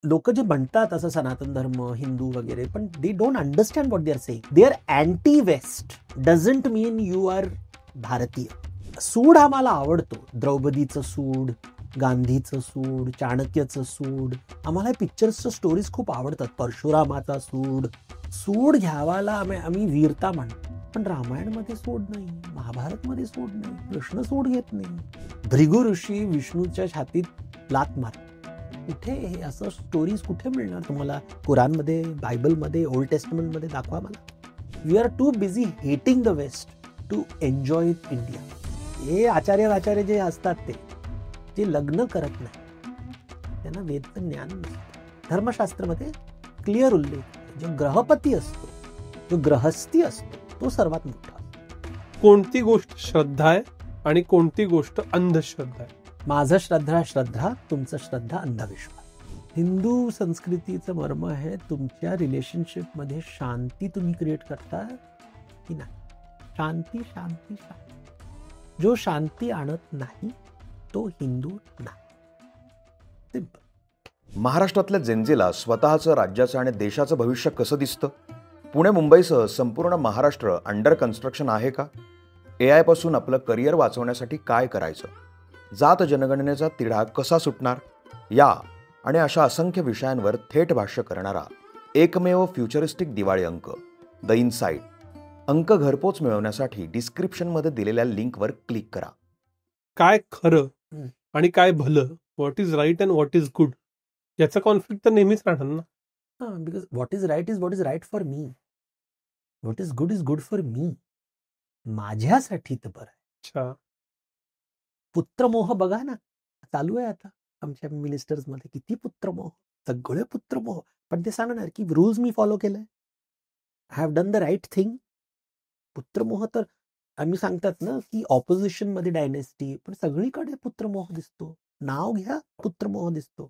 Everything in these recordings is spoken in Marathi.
लोक जे म्हणतात असं सनातन धर्म हिंदू वगैरे, पण they don't understand what they are saying. They are anti west doesn't mean you are भारतीय. सूड आम्हाला आवडतो, द्रौपदीचं सूड, गांधीचं सूड, चाणक्यचं सूड. आम्हाला पिक्चर्सचं स्टोरीज खूप आवडतात. परशुरामाचा सूड, सूड घ्यावाला आम्ही वीरता म्हणतो. पण रामायणमध्ये सूड नाही, महाभारतमध्ये सूड नाही, कृष्ण सूड घेत नाही. भृगु ऋषी विष्णूच्या छातीत लात मार. कुठे हे असं स्टोरीज कुठे मिळणार तुम्हाला? कुराणमध्ये, बायबलमध्ये, ओल्ड टेस्टमेंटमध्ये दाखवा मला. We are too busy hating the west to enjoy India. हे आचार्य जे असतात ते जे लग्न करत नाही त्यांना वेदचं ज्ञान नसतं. धर्मशास्त्रामध्ये क्लिअर उल्लेख, जो ग्रहपती असतो, जो ग्रहस्थी असतो, तो सर्वात मोठा असतो. कोणती गोष्ट श्रद्धा आहे आणि कोणती गोष्ट अंधश्रद्धा आहे? माझं श्रद्धा, तुमचं श्रद्धा अंधविश्वास. हिंदू संस्कृतीचं मर्म आहे तुमच्या रिलेशनशिपमध्ये शांती तुम्ही क्रिएट करता की नाही. शांती शांती शांती. जो शांती आणत नाही तो हिंदू नाही. सिंपल. महाराष्ट्रातल्या जेनझीला स्वतःचं, राज्याचं आणि देशाचं भविष्य कसं दिसतं? पुणे मुंबईसह संपूर्ण महाराष्ट्र अंडर कन्स्ट्रक्शन आहे का? AI पासून आपलं करिअर वाचवण्यासाठी काय करायचं? जात जनगणनेचा तिढा कसा सुटणार? या आणि अशा असंख्य विषयांवर थेट भाष्य करणारा एकमेव फ्युचरिस्टिक दिवाळी अंक, द इनसाइट. अंक घरपोच मिळवण्यासाठी डिस्क्रिप्शनमध्ये दिलेल्या लिंकवर क्लिक करा. काय खरं आणि काय भलं, what is right and what is good, याचा कॉन्फ्लिक्ट तर नेहमीच राहणार ना. Because what is right for me, what is good for me. माझ्यासाठी तर बरं आहे. अच्छा. पुत्रमोह बघा ना, चालू आहे आता आमच्या मिनिस्टर्स मध्ये. किती पुत्रमोह, सगळे पुत्रमोह. पण ते सांगणार की रूल्स मी फॉलो केलंय, I have done the right thing. पुत्रमोह तर आम्ही सांगतात ना की ऑपोजिशन मध्ये डायनेस्टी, पण सगळीकडे पुत्रमोह दिसतो. नाव घ्या, पुत्रमोह दिसतो.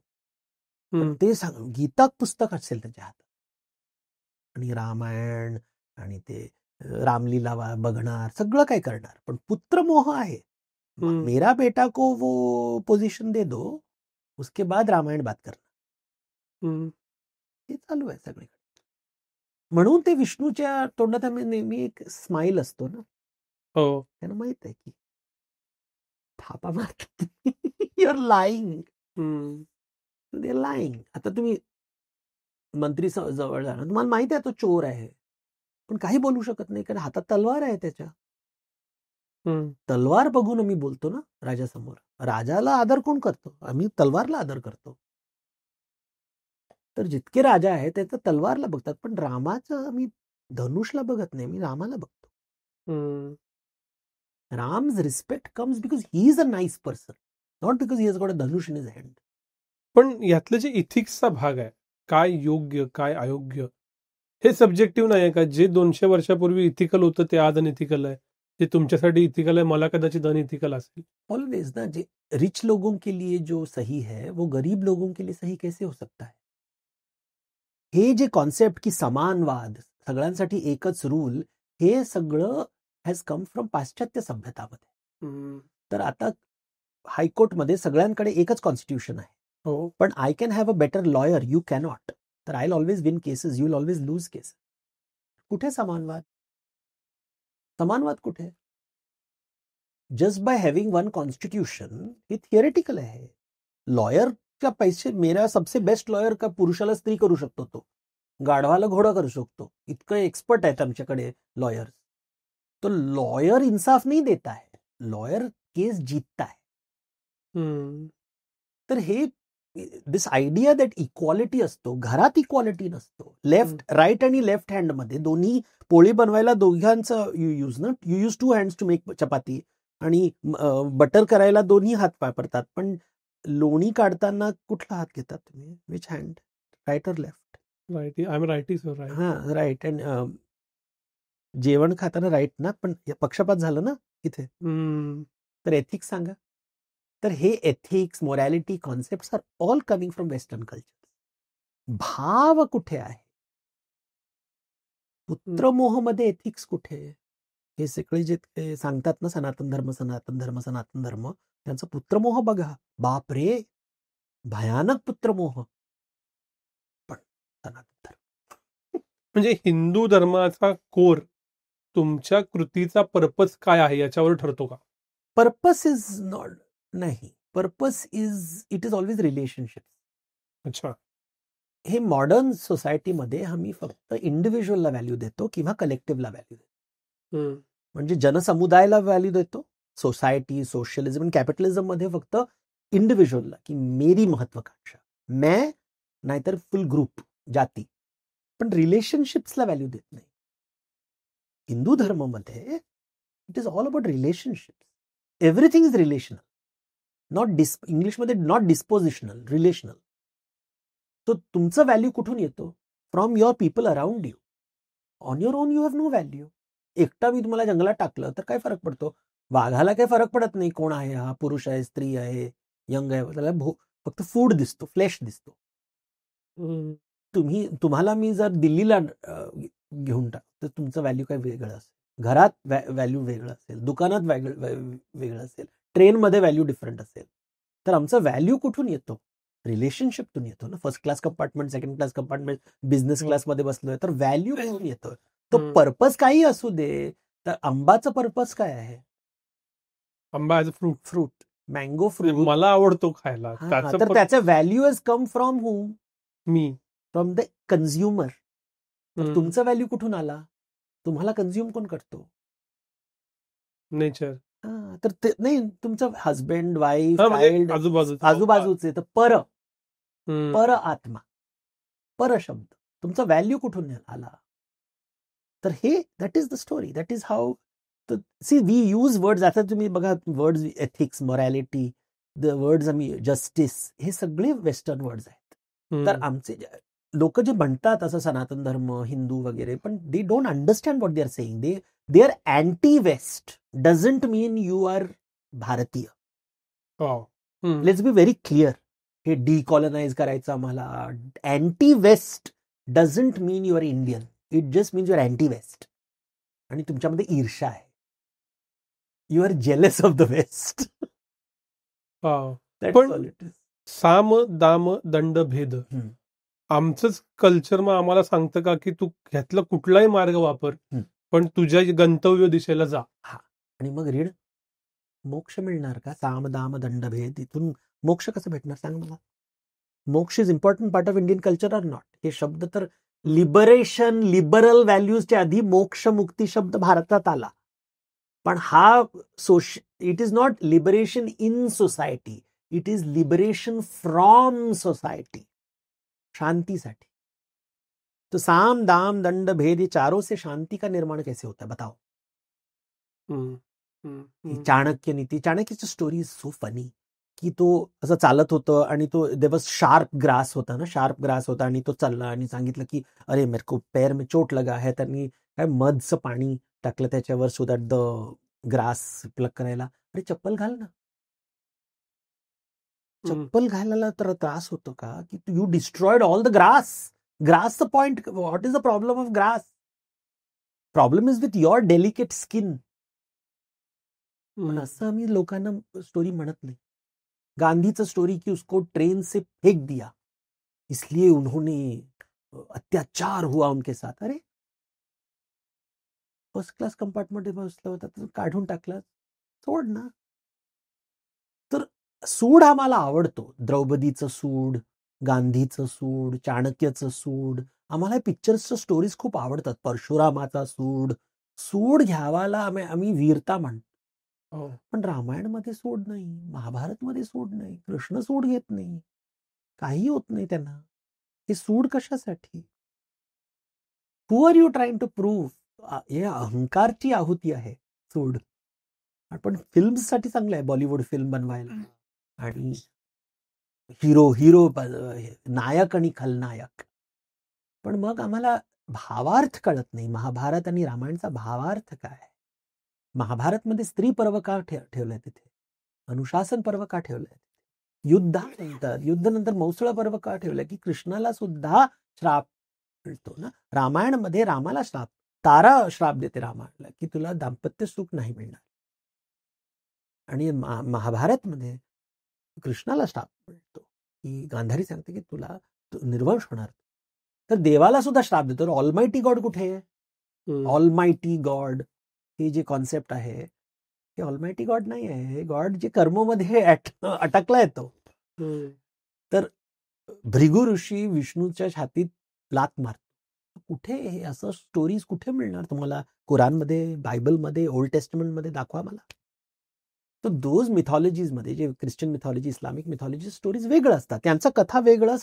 पण ते सांग, गीता पुस्तक असेल त्याच्या हातात आणि रामायण आणि ते रामलीला बघणार, सगळं काय करणार, पण पुत्रमोह आहे. मेरा बेटा को वो पोजीशन दे दो, उसके बाद रामायण बात करना. ते चालू आहे सगळीकडे. म्हणून ते विष्णूच्या तोंडात नेहमी एक स्माइल असतो ना. हो, त्यांना माहित आहे की थापा मारतात. You are lying, they lying. आता तुम्ही मंत्री जवळ जाणार, तुम्हाला माहिती आहे तो चोर आहे, पण काही बोलू शकत नाही कारण हातात तलवार आहे त्याच्या. तलवार बघून आम्ही बोलतो ना राजासमोर. राजाला आदर कोण करतो? आम्ही तलवारला आदर करतो. तर जितके राजा आहेत ते तर तलवारला बघतात, पण रामाचं आम्ही धनुषला बघत नाही, मी रामाला बघतो. Ram's respect comes because he is a nice person, not because he has got a Dhanush in his hand. पण यातलं जे इथिक्सचा भाग आहे, काय योग्य काय अयोग्य, हे सब्जेक्टिव्ह नाही आहे का? जे 200 वर्षापूर्वी इथिकल होतं ते आज अनइथिकल आहे. जे तुमच्यासाठी इथिकल आहे मला कदाचित अनइथिकल असेल. ऑलवेज ना, जे रिच लोगों के लिए जो सही है वो गरीब लोगों के लिए सही कैसे हो सकता है? हे जे कॉन्सेप्ट की समानवाद, सगळ्यांसाठी एकच रूल, हे सगळं हॅज कम फ्रॉम पाश्चात्य सभ्यतामध्ये. तर आता हायकोर्टमध्ये सगळ्यांकडे एकच कॉन्स्टिट्यूशन आहे. हो, पण I can have a better lawyer, you cannot. तर I will always win cases, you will always lose cases. कुठे समानवाद? समानवाद कुठे? Just by having one constitution हे थिअरेटिकल आहे. लॉयरच्या पैसे, मेरा सबसे बेस्ट लॉयर का पुरुषाला स्त्री करू शकतो, तो गाढवाला घोडा करू शकतो, इतकं एक्सपर्ट आहेत आमच्याकडे लॉयर्स. तो लॉयर इंसाफ नहीं देता है, लॉयर केस जीतता है. तर हे दिस आयडिया दॅट इक्वालिटी असतो, घरात इक्वालिटी नसतो. लेफ्ट राईट आणि लेफ्ट हँड मध्ये दोन्ही पोळी बनवायला दोघांचं यूज ना, you use 2 hands to make chapati, आणि बटर करायला दोन्ही हात वापरतात. पण लोणी काढताना कुठला हात घेतात तुम्ही? Which hand? राईट और left? Right. I am righty sir. Right. हा, राईट. अँड जेवण खाताना राईट ना, पण पक्षपात झालं ना इथे. तर एथिक्स सांगा. तर हे ethics, morality, concept are all coming from western culture. भाव कुठे आहे? पुत्रमोहमध्ये एथिक्स कुठे? हे सगळे जे सांगतात ना सनातन धर्म, सनातन धर्म, सनातन धर्म, त्यांचा पुत्रमोह बघा. बाप रे, भयानक पुत्रमोह. सनातन धर्म. म्हणजे हिंदू धर्माचा कोर तुमच्या कृतीचा पर्पज काय आहे याच्यावर ठरतो का? पर्पस इज नॉट, नाही, purpose is, it is always relationship. अच्छा. हे मॉडर्न सोसायटीमध्ये आम्ही फक्त इंडिव्हिज्युअलला व्हॅल्यू देतो किंवा कलेक्टिव्हला व्हॅल्यू देतो. हम्म. म्हणजे जनसमुदायाला व्हॅल्यू देतो. सोसायटी, सोशलिझम आणि कॅपिटलिझम मध्ये फक्त इंडिव्हिज्युअलला, की मेरी महत्वाकांक्षा, मैं नाहीतर फुल ग्रुप, जाती, पण रिलेशनशिप्सला व्हॅल्यू देत नाही. हिंदू धर्मामध्ये it is all about relationship. Everything is relational, not इंग्लिशमध्ये नॉट डिस्पोजिशनल, रिलेशनल. तो तुमचं व्हॅल्यू कुठून येतो? From your people around you. On your own you have no value. एकटा मी तुम्हाला जंगलात टाकलं तर काय फरक पडतो? वाघाला काही फरक पडत नाही कोण आहे, हा पुरुष आहे, स्त्री आहे, यंग आहे, त्याला फक्त फूड दिसतो, फ्लेश दिसतो. तुम्हाला मी जर दिल्लीला घेऊन टाक तर तुमचं व्हॅल्यू काय वेगळं असेल, घरात व्हॅल्यू वेगळं असेल, दुकानात वेगळं असेल, ट्रेनमध्ये व्हॅल्यू डिफरंट असेल. तर आमचा व्हॅल्यू कुठून येतो? रिलेशनशिपतून येतो ना. First class compartment, second class compartment, business क्लासमध्ये बसलोय तर व्हॅल्यू कुठून येतो? तो पर्पज काही असू दे. तर आंबाचं पर्पज काय आहे? आंबा as a fruit. Fruit, mango fruit मला आवडतो खायला. तर त्याचं value is come from hmm? Me, from the consumer. तुमचा व्हॅल्यू कुठून आला? तुम्हाला कन्झ्युम कोण करतो? नेचर. तर ते नाही, तुमचं हजबंड, वाईफ, म्हणजे चाइल्ड, आजूबाजूचे. तर पर आत्मा, पर शब्द, तुमचा व्हॅल्यू कुठून आला? तर हे that is the story. That is how. See we use words. आता तुम्ही बघा, words ethics, morality, the words आम्ही जस्टिस, हे सगळे वेस्टर्न वर्ड्स आहेत. तर आमचे लोक जे म्हणतात असं सनातन धर्म, हिंदू वगैरे, पण they don't understand what they are saying. They are anti west. Doesn't mean you are Bharatiya. Let's be very clear. हे डिकॉलनाइज करायचं आम्हाला. Anti west doesn't mean you are Indian. It just means you are anti west. आणि तुमच्यामध्ये ईर्षा आहे. You are jealous of the west. पण साम दाम दंड भेद आमचंच कल्चर मग आम्हाला सांगतं का की तू ह्यातला कुठलाही मार्ग वापर, पण तुझ्या गंतव्य दिशेला जा. आणि मग रीड मोक्ष मिळणार का? साम दाम दंड भेद, इथून मोक्ष कसं भेटणार सांग मला? मोक्ष is important part of Indian culture or not? हे शब्द तर लिबरेशन, लिबरल व्हॅल्यूजच्या आधी मोक्ष, मुक्ती शब्द भारतात आला. पण हा it is not liberation in society, it is liberation from society, शांतिसाठी. तो साम दाम दंड भेद, ये चारों से शांति का निर्माण कैसे होता है बताओ? चाणक्य नीती, चाणक्यची स्टोरी इज सो फनी, की तो असं चालत होतं आणि तो देवस शार्प ग्रास होता ना, शार्प ग्रास होता आणि तो चालला आणि सांगितलं की अरे मेरे को पैर में चोट लगा है. त्यांनी काय मधचं पाणी टाकलं त्याच्यावर so that the grass plug करायला. अरे चप्पल घाल ना. चप्पल घालायला तर त्रास होतो का? की you destroyed all the grass. Grass the point. What is the problem of grass? Problem is with your delicate skin. पण असं आम्ही लोकांना स्टोरी म्हणत नाही. गांधीचं स्टोरी की उसको ट्रेन से फेंक दिया इसलिए उन्होंने अत्याचार हुआ उनके साथ. अरे फर्स्ट क्लास कंपार्टमेंट बसला होता तर काढून टाकला, सोड ना. तर सूड आम्हाला आवडतो. द्रौपदीचं सूड, गांधीचं सूड, चाणक्यचं सूड, आम्हाला पिक्चर्सच्या स्टोरीज खूप आवडतात. परशुरामाचा सूड, सूड घ्यावाला आम्ही वीरता म्हणतो. पण रामायणमध्ये सूड नाही, महाभारतमध्ये सूड नाही, कृष्ण सूड घेत नाही, काही होत नाही त्यांना. हे सूड कशासाठी? Who are you trying to prove? हे अहंकारची आहुती आहे सूड. पण फिल्मसाठी चांगलं आहे बॉलिवूड फिल्म बनवायला. आणि हिरो नायक आणि खलनायक. पण मग आम्हाला भावार्थ कळत नाही. महाभारत आणि रामायणचा भावार्थ काय? महाभारतमध्ये स्त्री पर्व का ठेवलंय तिथे? अनुशासन पर्व का ठेवलंय? युद्धानंतर मौसळ पर्व का ठेवलंय? की कृष्णाला सुद्धा श्राप मिळतो ना. रामायणमध्ये रामाला श्राप, तारा श्राप देते रामाला की तुला दाम्पत्य सुख नाही मिळणार. आणि महाभारतमध्ये कृष्णाला श्राप मिळतो की गांधारी सांगते की तुला निर्वंश होणार. तर देवाला सुद्धा श्राप देतो. ऑलमायटी गॉड कुठे आहे? ऑलमायटी गॉड हे जे कॉन्सेप्ट आहे ते ऑलमायटी गॉड नाही आहे. गॉड जे कर्ममध्ये अटकलाय तो. तर भृगु ऋषी विष्णूच्या छातीत लात मारतो. कुठे हे असं स्टोरीज कुठे मिळणार तुम्हाला? कुराणमध्ये, बायबलमध्ये, ओल्ड टेस्टमेंटमध्ये दाखवा मला. तर दोज मिथॉलॉजीजमध्ये जे ख्रिश्चन मिथॉलॉजी, इस्लामिक मिथॉलॉजी स्टोरीज वेगळं असतात. त्यांचं कथा वेगळं,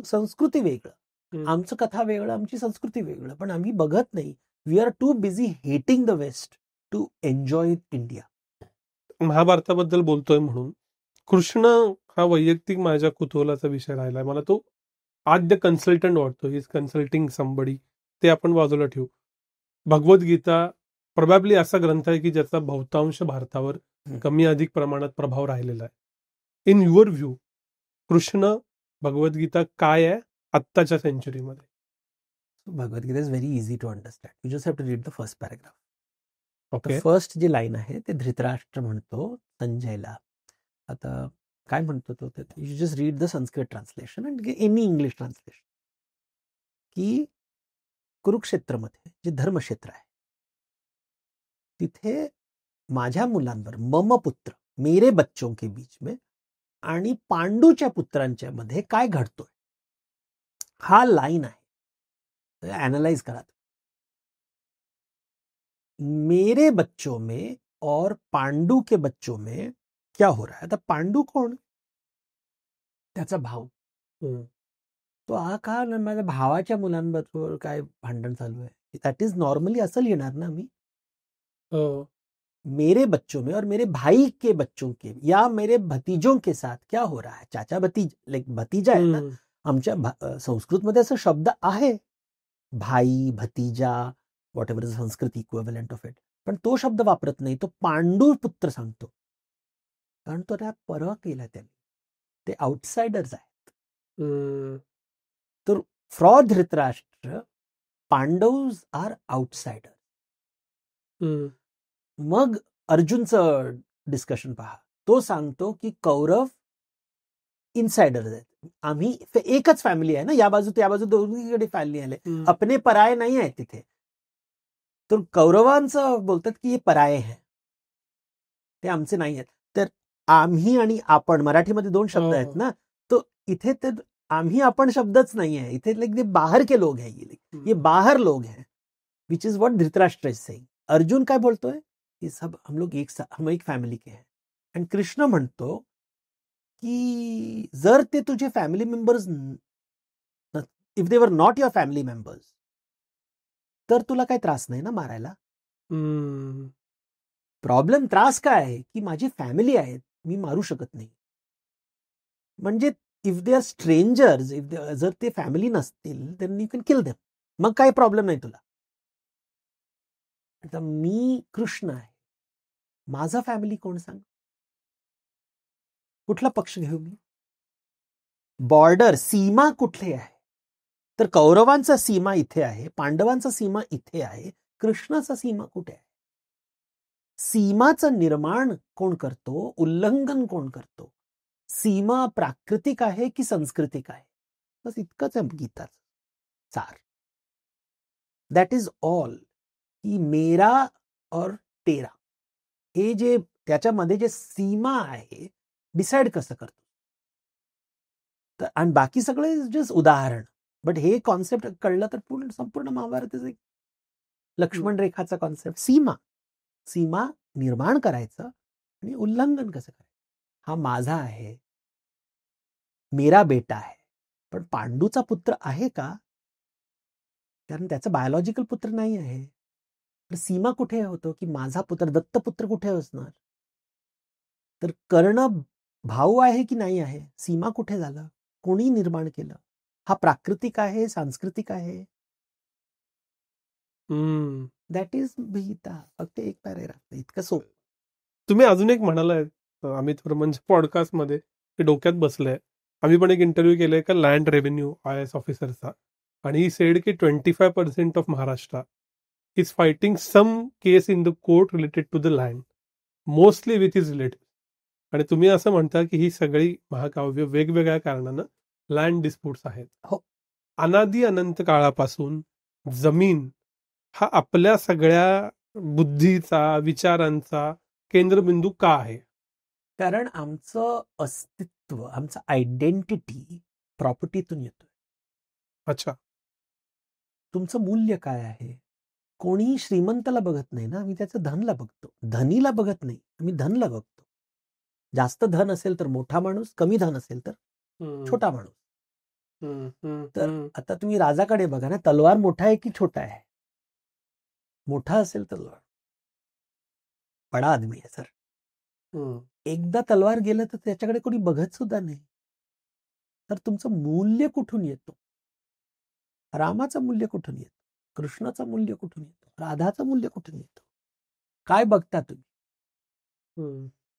संस्कृती वेगळं. आमचं कथा वेगळं, आमची संस्कृती वेगळं. पण आम्ही बघत नाही. We are too busy hating the west to enjoy India. महाभारताबद्दल बोलतोय म्हणून कृष्ण हा वैयक्तिक माझ्या कुतूहलाचा विषय राहिलाय. मला तो आद्य कन्सल्टंट वाटतो. Is consulting somebody. ते आपण बाजूला ठेवू. भगवद्गीता प्रोबॅबली असा ग्रंथ आहे की ज्याचा बहुतांश भारतावर कमी अधिक प्रमाणात प्रभाव राहिलेला आहे. In your view Krishna Bhagavad Gita काय आहे आत्ताच्या सेंचुरीमध्ये? Bhagavad Gita is very easy to understand. You just have to read the first paragraph. Okay. First जी लाईन आहे ते धृतराष्ट्र म्हणतो संजयला. आता काय म्हणतो तो? You just read the Sanskrit translation and any English translation. की कुरुक्षेत्रमध्ये जे धर्मक्षेत्र आहे तिथे माझ्या मुलांवर मम पुत्र मेरे बच्चों के बीच में आणि पांडूच्या पुत्रांच्या मध्ये काय घडतोय हा लाईन आहे. एनालाइज करा. मेरे बच्चों में और पांडू के बच्चों में क्या हो रहा है? आता पांडू कोण? त्याचा भाऊ. तो हा का माझ्या भावाच्या मुलांबरोबर काय भांडण चालू आहे? दॅट इज नॉर्मली असं लिहिणार ना मी. मेरे बच्चों में और मेरे भाई के बच्चों के या मेरे भतीजों के साथ क्या हो रहा है? चाचा भतीज, लाईक भतीजा आहे ना. आमच्या संस्कृतमध्ये असा शब्द आहे, भाई, भतीजा, whatever is Sanskrit equivalent of it. पण तो शब्द वापरत नाही. तो पांडू पुत्र सांगतो. कारण तो त्या परवा केला त्यांनी. ते आउटसाइडर्स आहेत. तर फ्रॉ धृतराष्ट्र पांडव्स आर आउटसाइडर. मग अर्जुनचं डिस्कशन पहा. तो सांगतो की कौरव इनसाइडर्स आहेत. आम्ही एकच फॅमिली आहे ना. या बाजू त्या बाजू दोन्हीकडे फॅमिली आले. अपने पराये नाही आहे तिथे. तर कौरवांचं बोलतात की हे पराये आहे, ते आमचे नाही आहेत. तर आम्ही आणि आपण मराठीमध्ये दोन शब्द आहेत ना. तो इथे तर आम्ही आपण शब्दच नाही आहे. इथे लाईक बाहर के लोग हैं, ये बाहर लोग हैं, which is what Dhritarashtra is saying. Arjun काय बोलतोय? ये सब हम लोग हम एक फॅमिली के हैं. आणि कृष्ण म्हणतो की जर ते तुझे family members, if they were not your family members, तर तुला काही त्रास नाही ना मारायला. प्रॉब्लेम, त्रास काय आहे की माझी फॅमिली आहेत, मी मारू शकत नाही. म्हणजे इफ दे आर स्ट्रेंजर्स, जर ते फॅमिली नसतील then you can kill them. मग काही प्रॉब्लेम नाही तुला. आता मी कृष्ण आहे, माझा फॅमिली कोण सांग? कुठला पक्ष घेऊ मी? बॉर्डर, सीमा कुठली आहे? तर कौरवांचा सीमा इथे आहे, पांडवांचा सीमा इथे आहे. कृष्णाचा सीमा कुठे आहे? सीमाचं निर्माण कोण करतो? उल्लंघन कोण करतो? सीमा प्राकृतिक आहे की सांस्कृतिक आहे? बस इतकंच आहे गीताचं सार. That is all. की मेरा और तेरा हे जे त्याच्यामध्ये जे सीमा आहे डिसाइड कसं करतो. तर आणि बाकी सगळे जस्ट उदाहरण. बट हे कॉन्सेप्ट कळलं तर संपूर्ण महाभारताचं एक लक्ष्मण रेखाचा कॉन्सेप्ट. सीमा निर्माण करायचं आणि उल्लंघन कसं करायचं. हा माझा आहे, मेरा बेटा आहे. पण पांडूचा पुत्र आहे का? कारण त्याचा बायोलॉजिकल पुत्र नाही आहे. सीमा कुठे होतो की माझा पुत्र, दत्तपुत्र कुठे असणार? तर कर्ण भाऊ आहे की नाही आहे? सीमा कुठे झालं? कोणी निर्माण केलं? हा प्राकृतिक आहे, सांस्कृतिक आहे? That is Gita. फक्त एक पॅरेग्राफ, इतकं सोपं. तुम्ही अजून एक म्हणालाय अमित म्हणजे पॉडकास्टमध्ये ते डोक्यात बसलंय. आम्ही पण एक इंटरव्ह्यू केलाय का लँड रेव्हेन्यू IAS ऑफिसरचा, आणि ही सेड की 25% of Maharashtra is fighting some case in the court related to the land, mostly with his relatives. आणि तुम्ही असं म्हणता की ही सगळी महाकाव्य वेगवेगळ्या कारणानं लँड डिस्प्यूट्स आहेत. हो, अनादी अनंत काळापासून जमीन हा आपल्या सगळ्या बुद्धीचा, विचारांचा केंद्रबिंदू का आहे? कारण आमचं अस्तित्व, आमचं आयडेंटिटी प्रॉपर्टीतून येतोय. अच्छा. तुमचं मूल्य काय आहे? कोणीही श्रीमंताला बघत नाही ना, आम्ही त्याचं धनला बघतो. धनीला बघत नाही, आम्ही धनला बघतो. जास्त धन असेल तर मोठा माणूस, कमी धन असेल तर छोटा माणूस. तर आता तुम्ही राजाकडे बघा ना, तलवार मोठा आहे की छोटा आहे? मोठा असेल तलवार, बडा आदमी आहे सर. एकदा तलवार गेलं तर त्याच्याकडे कोणी बघत सुद्धा नाही. तर तुमचं मूल्य कुठून येतो? रामाचं मूल्य कुठून येतं? कृष्णाचं मूल्य कुठून येतं? राधाचं मूल्य कुठून येतं? काय बघता तुम्ही?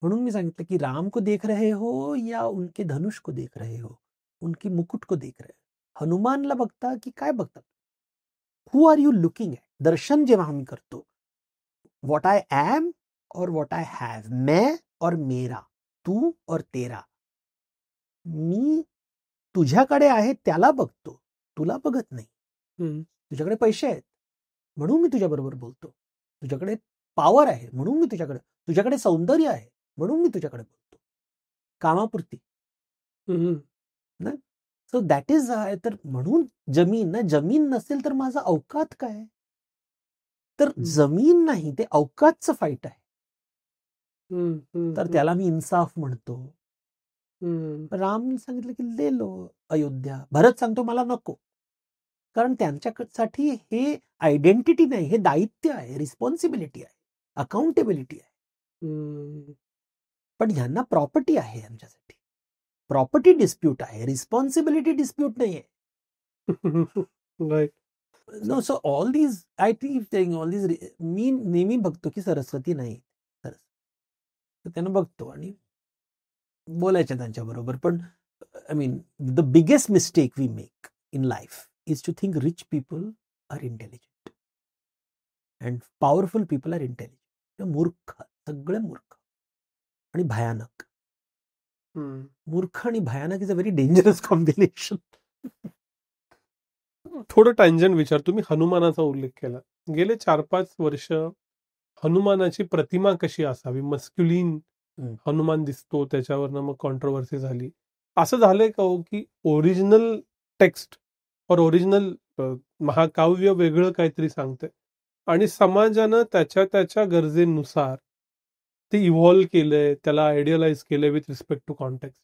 म्हणून मी सांगितलं की राम को देख रहे हो या उनके धनुष को देख रहे हो, उनकी मुकुट को देख रहे हो? हनुमानला बघता की काय बघता? हु आर यू लुकिंग ॲट? दर्शन जेव्हा आम्ही करतो, व्हॉट आय एम और व्हॉट आय हॅव, मैं और मेरा, तू और तेरा. मी तुझ्याकडे आहे त्याला बघतो, तुला बघत नाही. तुझ्याकडे पैसे आहेत म्हणून मी तुझ्या बरोबर बोलतो, तुझ्याकडे पॉवर आहे म्हणून मी तुझ्याकडे सौंदर्य आहे म्हणून मी तुझ्याकडे बोलतो, कामापुरती ना. So that is. तर म्हणून जमीन नसेल तर माझा अवकात काय? तर जमीन नाही, ते अवकातचं फाईट आहे. तर त्याला मी इन्साफ म्हणतो. राम सांगितलं की ले लो अयोध्या. भरत सांगतो मला नको, कारण त्यांच्यासाठी हे आयडेंटिटी नाही, हे दायित्व आहे, रिस्पॉन्सिबिलिटी आहे, अकाउंटेबिलिटी आहे. पण ह्यांना प्रॉपर्टी आहे, आमच्यासाठी प्रॉपर्टी डिस्प्यूट आहे, रिस्पॉन्सिबिलिटी डिस्प्यूट नाही आहे. No, so all these I think all these, मी नेहमी बघतो की सरस्वती नाही, तर त्यांना बघतो आणि बोलायचं त्यांच्याबरोबर. पण I mean the biggest mistake we make in life is to think rich people are intelligent and powerful people are intelligent. मूर्ख, सगळे मूर्ख आणि भयानक. मूर्ख आणि भयानक is a very dangerous combination. थोडं टँजंट विचार. तुम्ही हनुमानाचा उल्लेख केला. गेले 4-5 वर्ष हनुमानाची प्रतिमा कशी असावी? मस्क्युलिन हनुमान दिसतो, त्याच्यावरनं मग कॉन्ट्रोवर्सी झाली. असं झालंय का हो की ओरिजिनल टेक्स्ट और ओरिजिनल महाकाव्य वेगळं काहीतरी सांगतंय आणि समाजानं त्याच्या गरजेनुसार ते इव्हॉल्व्ह केलंय, त्याला आयडियलाइज केलंय विथ रिस्पेक्ट टू कॉन्टेक्स्ट?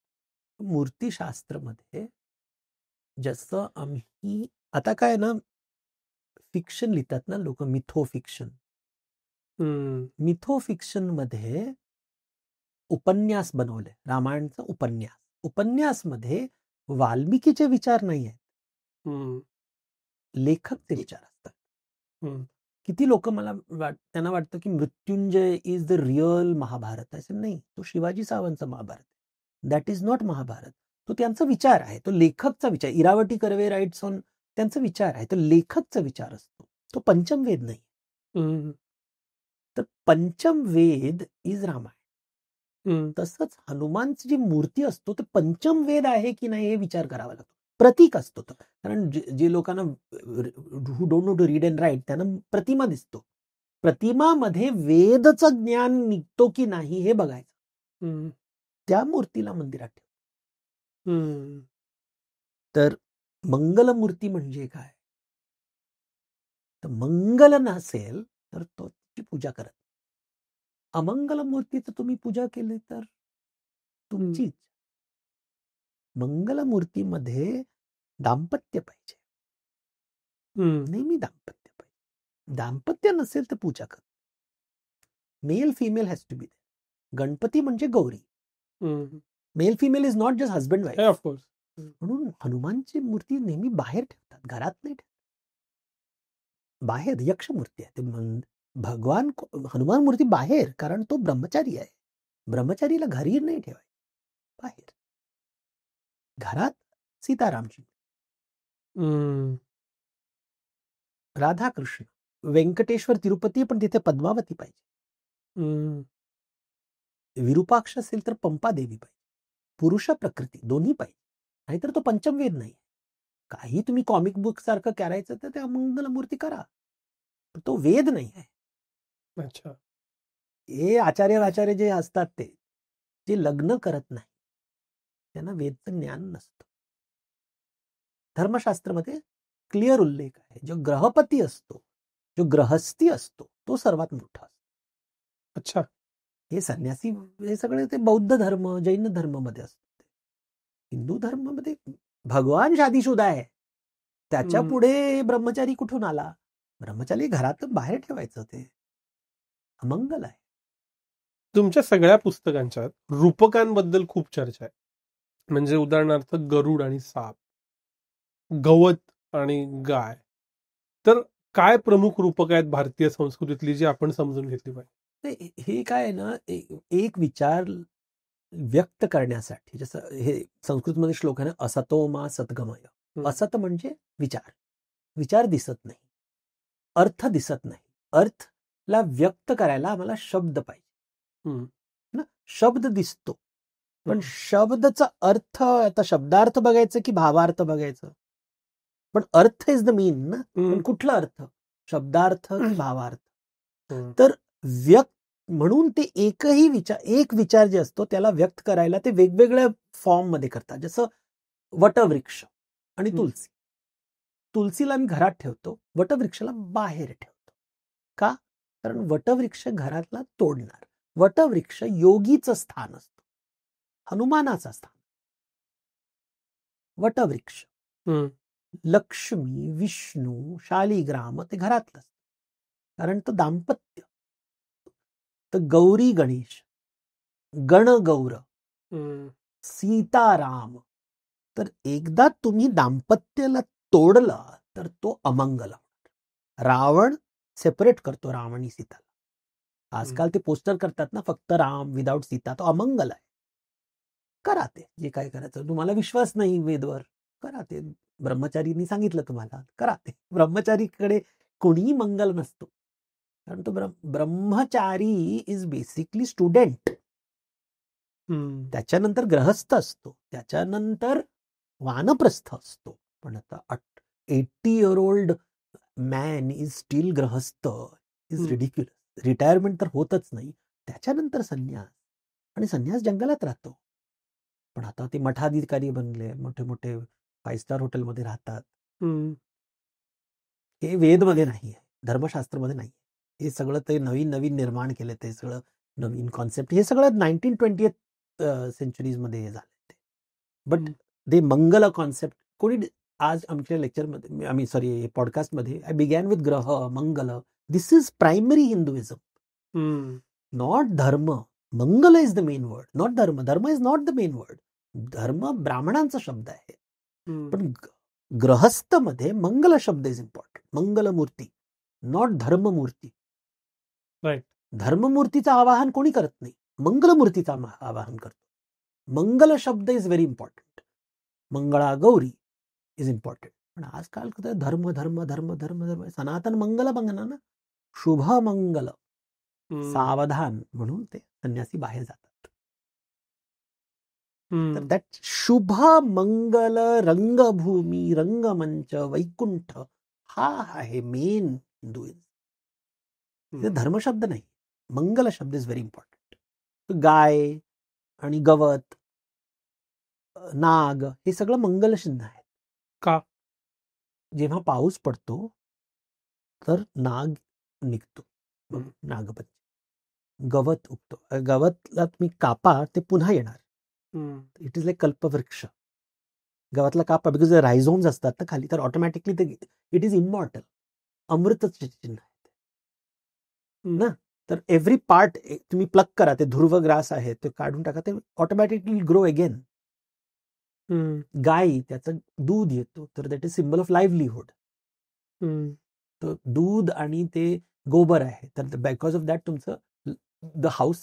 मूर्तीशास्त्रमध्ये जसं आम्ही आता काय ना, फिक्शन लिहितात ना लोक, मिथो फिक्शन. मिथो फिक्शन मध्ये उपन्यास बनवले, रामायणचा उपन्यास मध्ये वाल्मिकीचे विचार नाही आहेत, लेखकचे विचार असतात. किती लोक त्यांना वाटतं की Mrityunjay is the real Mahabharat. असं नाही, तो शिवाजी सावंतचा Mahabharat. That is not Mahabharat. तो त्यांचा विचार आहे, तो लेखकचा विचार. इरावती कर्वे राईट्स ऑन, त्यांचा विचार आहे, तो लेखकचा विचार असतो, तो पंचमवेद नाही. तर पंचमवेद इज रामायण. तसंच हनुमानची जी मूर्ती असतो ते पंचमवेद आहे की नाही हे विचार करावा लागतो. प्रतीक असतो तो, कारण जे लोकांना who don't know to read and write त्यांना प्रतिमा दिसतो. प्रतिमामध्ये वेदचं ज्ञान निघतो की नाही हे बघायचं. त्या मूर्तीला मंदिरात ठेव. तर मंगलमूर्ती म्हणजे काय? तर मंगल नसेल तर तो ती पूजा करत. अमंगल मूर्तीचं तुम्ही पूजा केली तर तुमचीच. मंगलमूर्तीमध्ये दाम्पत्य पाहिजे, नेहमी दाम्पत्य पाहिजे. दाम्पत्य नसेल तर पूजा कर. Male female has to be there. Ganpati म्हणजे Gauri. Male female is not just husband wife. Of course. म्हणून हनुमानची मूर्ती नेहमी बाहेर ठेवतात, घरात नाही ठेवतात. बाहेर यक्ष मूर्ती आहे, ते भगवान हनुमान मूर्ती बाहेर, कारण तो ब्रह्मचारी आहे. ब्रह्मचारीला घरी नाही ठेवाय, बाहेर. घरात सीतारामची, राधाकृष्ण, व्यंकटेश्वर, तिरुपती, पण तिथे पद्मावती पाहिजे. विरूपाक्ष असेल तर पंपा देवी पाहिजे. पुरुष प्रकृती दोन्ही पाहिजे, नाहीतर तो पंचमवेद नाही. काही तुम्ही कॉमिक बुक सारखं करायचं तर ते अमंगल मूर्ती करा, पण तो वेद नाही आहे. अच्छा. हे आचार्य जे असतात ते जे लग्न करत नाही त्यांना वेदचं ज्ञान नसतं. धर्मशास्त्रामध्ये क्लिअर उल्लेख आहे, जो ग्रहपती असतो, जो ग्रहस्थी असतो, तो सर्वात मोठा असतो. अच्छा. हे संन्यासी हे सगळे ते बौद्ध धर्म, जैन धर्म मध्ये असतात. हिंदू धर्म मध्ये भगवान शादीशुदा आहे, त्याच्या पुढे ब्रह्मचारी कुठून आला? ब्रह्मचारी घरातून बाहेर ठेवायचं, ते अमंगल आहे. तुमच्या सगळ्या पुस्तकांच्या रूपकांबद्दल खूप चर्चा आहे. म्हणजे उदाहरणार्थ गरुड आणि साप, गवत आणि गाय. तर काय प्रमुख रूपक आहेत भारतीय संस्कृतीतली जी आपण समजून घेतली पाहिजे? हे काय आहे ना, एक विचार व्यक्त करण्यासाठी, जसं हे संस्कृतमध्ये श्लोक आहे ना, असतो मा सद्गमय. असत म्हणजे विचार, विचार दिसत नाही, अर्थ दिसत नाही, अर्थला व्यक्त करायला आम्हाला शब्द पाहिजे ना. शब्द दिसतो, पण शब्दचा अर्थ, आता शब्दार्थ बघायचं की भावार्थ बघायचं? पण अर्थ इज द मेन ना. पण कुठला अर्थ, शब्दार्थ की भावार्थ? तर व्यक्त म्हणून ते एक विचार जे असतो त्याला व्यक्त करायला ते वेगवेगळ्या फॉर्म मध्ये करतात. जसं वटवृक्ष आणि तुलसी. तुलसीला मी घरात ठेवतो, वटवृक्षाला बाहेर ठेवतो. का? कारण वटवृक्ष घरातला तोडणार. वटवृक्ष योगीचं स्थान असतं, हनुमानाचं स्थान. वटवृक्ष, लक्ष्मी, विष्णू, शालिग्राम ते घरातलं असतं, कारण तो दाम्पत्य. तर गौरी गणेश, गणगौर, सीताराम. तर एकदा तुम्ही दाम्पत्याला तोडला तर तो अमंगल. रावण सेपरेट करतो राम आणि सीताला. आजकाल ते पोस्टर करतात ना, फक्त राम विदाउट सीता, तो अमंगल आहे. करा ते जे काय करायचं. तुम्हाला विश्वास नाही वेदवर, करा ते. ब्रह्मचारींनी सांगितलं तुम्हाला, करा ते. ब्रह्मचारीकडे कोणीही मंगल नसतो, कारण तो ब्रह्मचारी इज बेसिकली स्टुडंट. त्याच्यानंतर ग्रहस्थ असतो, त्याच्यानंतर वानप्रस्थ असतो. पण आता 80 year old man is still grihastha, is ridiculous. Retirement तर होतच नाही, त्याच्यानंतर संन्यास. आणि संन्यास जंगलात राहतो. पण आता ते मठाधिकारी बनले, मोठे मोठे 5 स्टार हॉटेलमध्ये राहतात. हे वेदमध्ये नाही आहे, धर्मशास्त्रामध्ये नाही. हे सगळं ते नवीन नवीन निर्माण केले, ते सगळं नवीन कॉन्सेप्ट. हे सगळं 1920th centuries मध्ये झाले. बट दे मंगल कॉन्सेप्ट कोणी आज आमच्या लेक्चरमध्ये, आम्ही सॉरी पॉडकास्टमध्ये, I began with graha mangal. This is primary Hinduism, not dharma. Mangal is the main word, not dharma. Dharma is not the main word. धर्म ब्राह्मणांचा शब्द आहे, पण ग्रहस्थ मध्ये मंगल शब्द इज इम्पॉर्टंट. मंगलमूर्ती, नॉट धर्ममूर्ती. राईट. धर्ममूर्तीचं आवाहन कोणी करत नाही, मंगलमूर्तीचं आवाहन करतो. मंगल शब्द is very important. Mangala Gauri is important. पण आजकाल धर्म धर्म धर्म धर्म धर्म. सनातन मंगल बघणार ना, शुभ मंगल, सावधान, म्हणून ते संन्यासी बाहेर जातात. तर दॅट शुभ मंगल रंगभूमी, रंगमंच, वैकुंठ, हा आहे मेन हिंदुइझम. धर्मशब्द नाही, मंगल शब्द इज व्हेरी इम्पॉर्टंट. गाय आणि गवत, नाग, हे सगळं मंगल चिन्ह आहेत. का? जेव्हा पाऊस पडतो तर नाग निघतो, नागपंचमी. गवत उगतो, गवतला तुम्ही कापा ते पुन्हा येणार. इट इज लाईक कल्पवृक्ष. गवतला कापा, बिकॉज रायझोम्स असतात ना खाली, तर ऑटोमॅटिकली ते इट इज इमॉर्टल. अमृतचे चिन्ह आहे ना. तर एव्हरी पार्ट तुम्ही प्लक करा, ते ध्रुव ग्रास आहे ते काढून टाका, ते ऑटोमॅटिकली ग्रो अगेन. गाय, त्याचं दूध येतो, तर that is symbol of livelihood. तर दूध आणि ते गोबर आहे, तर बिकॉज ऑफ दॅट तुमचं the house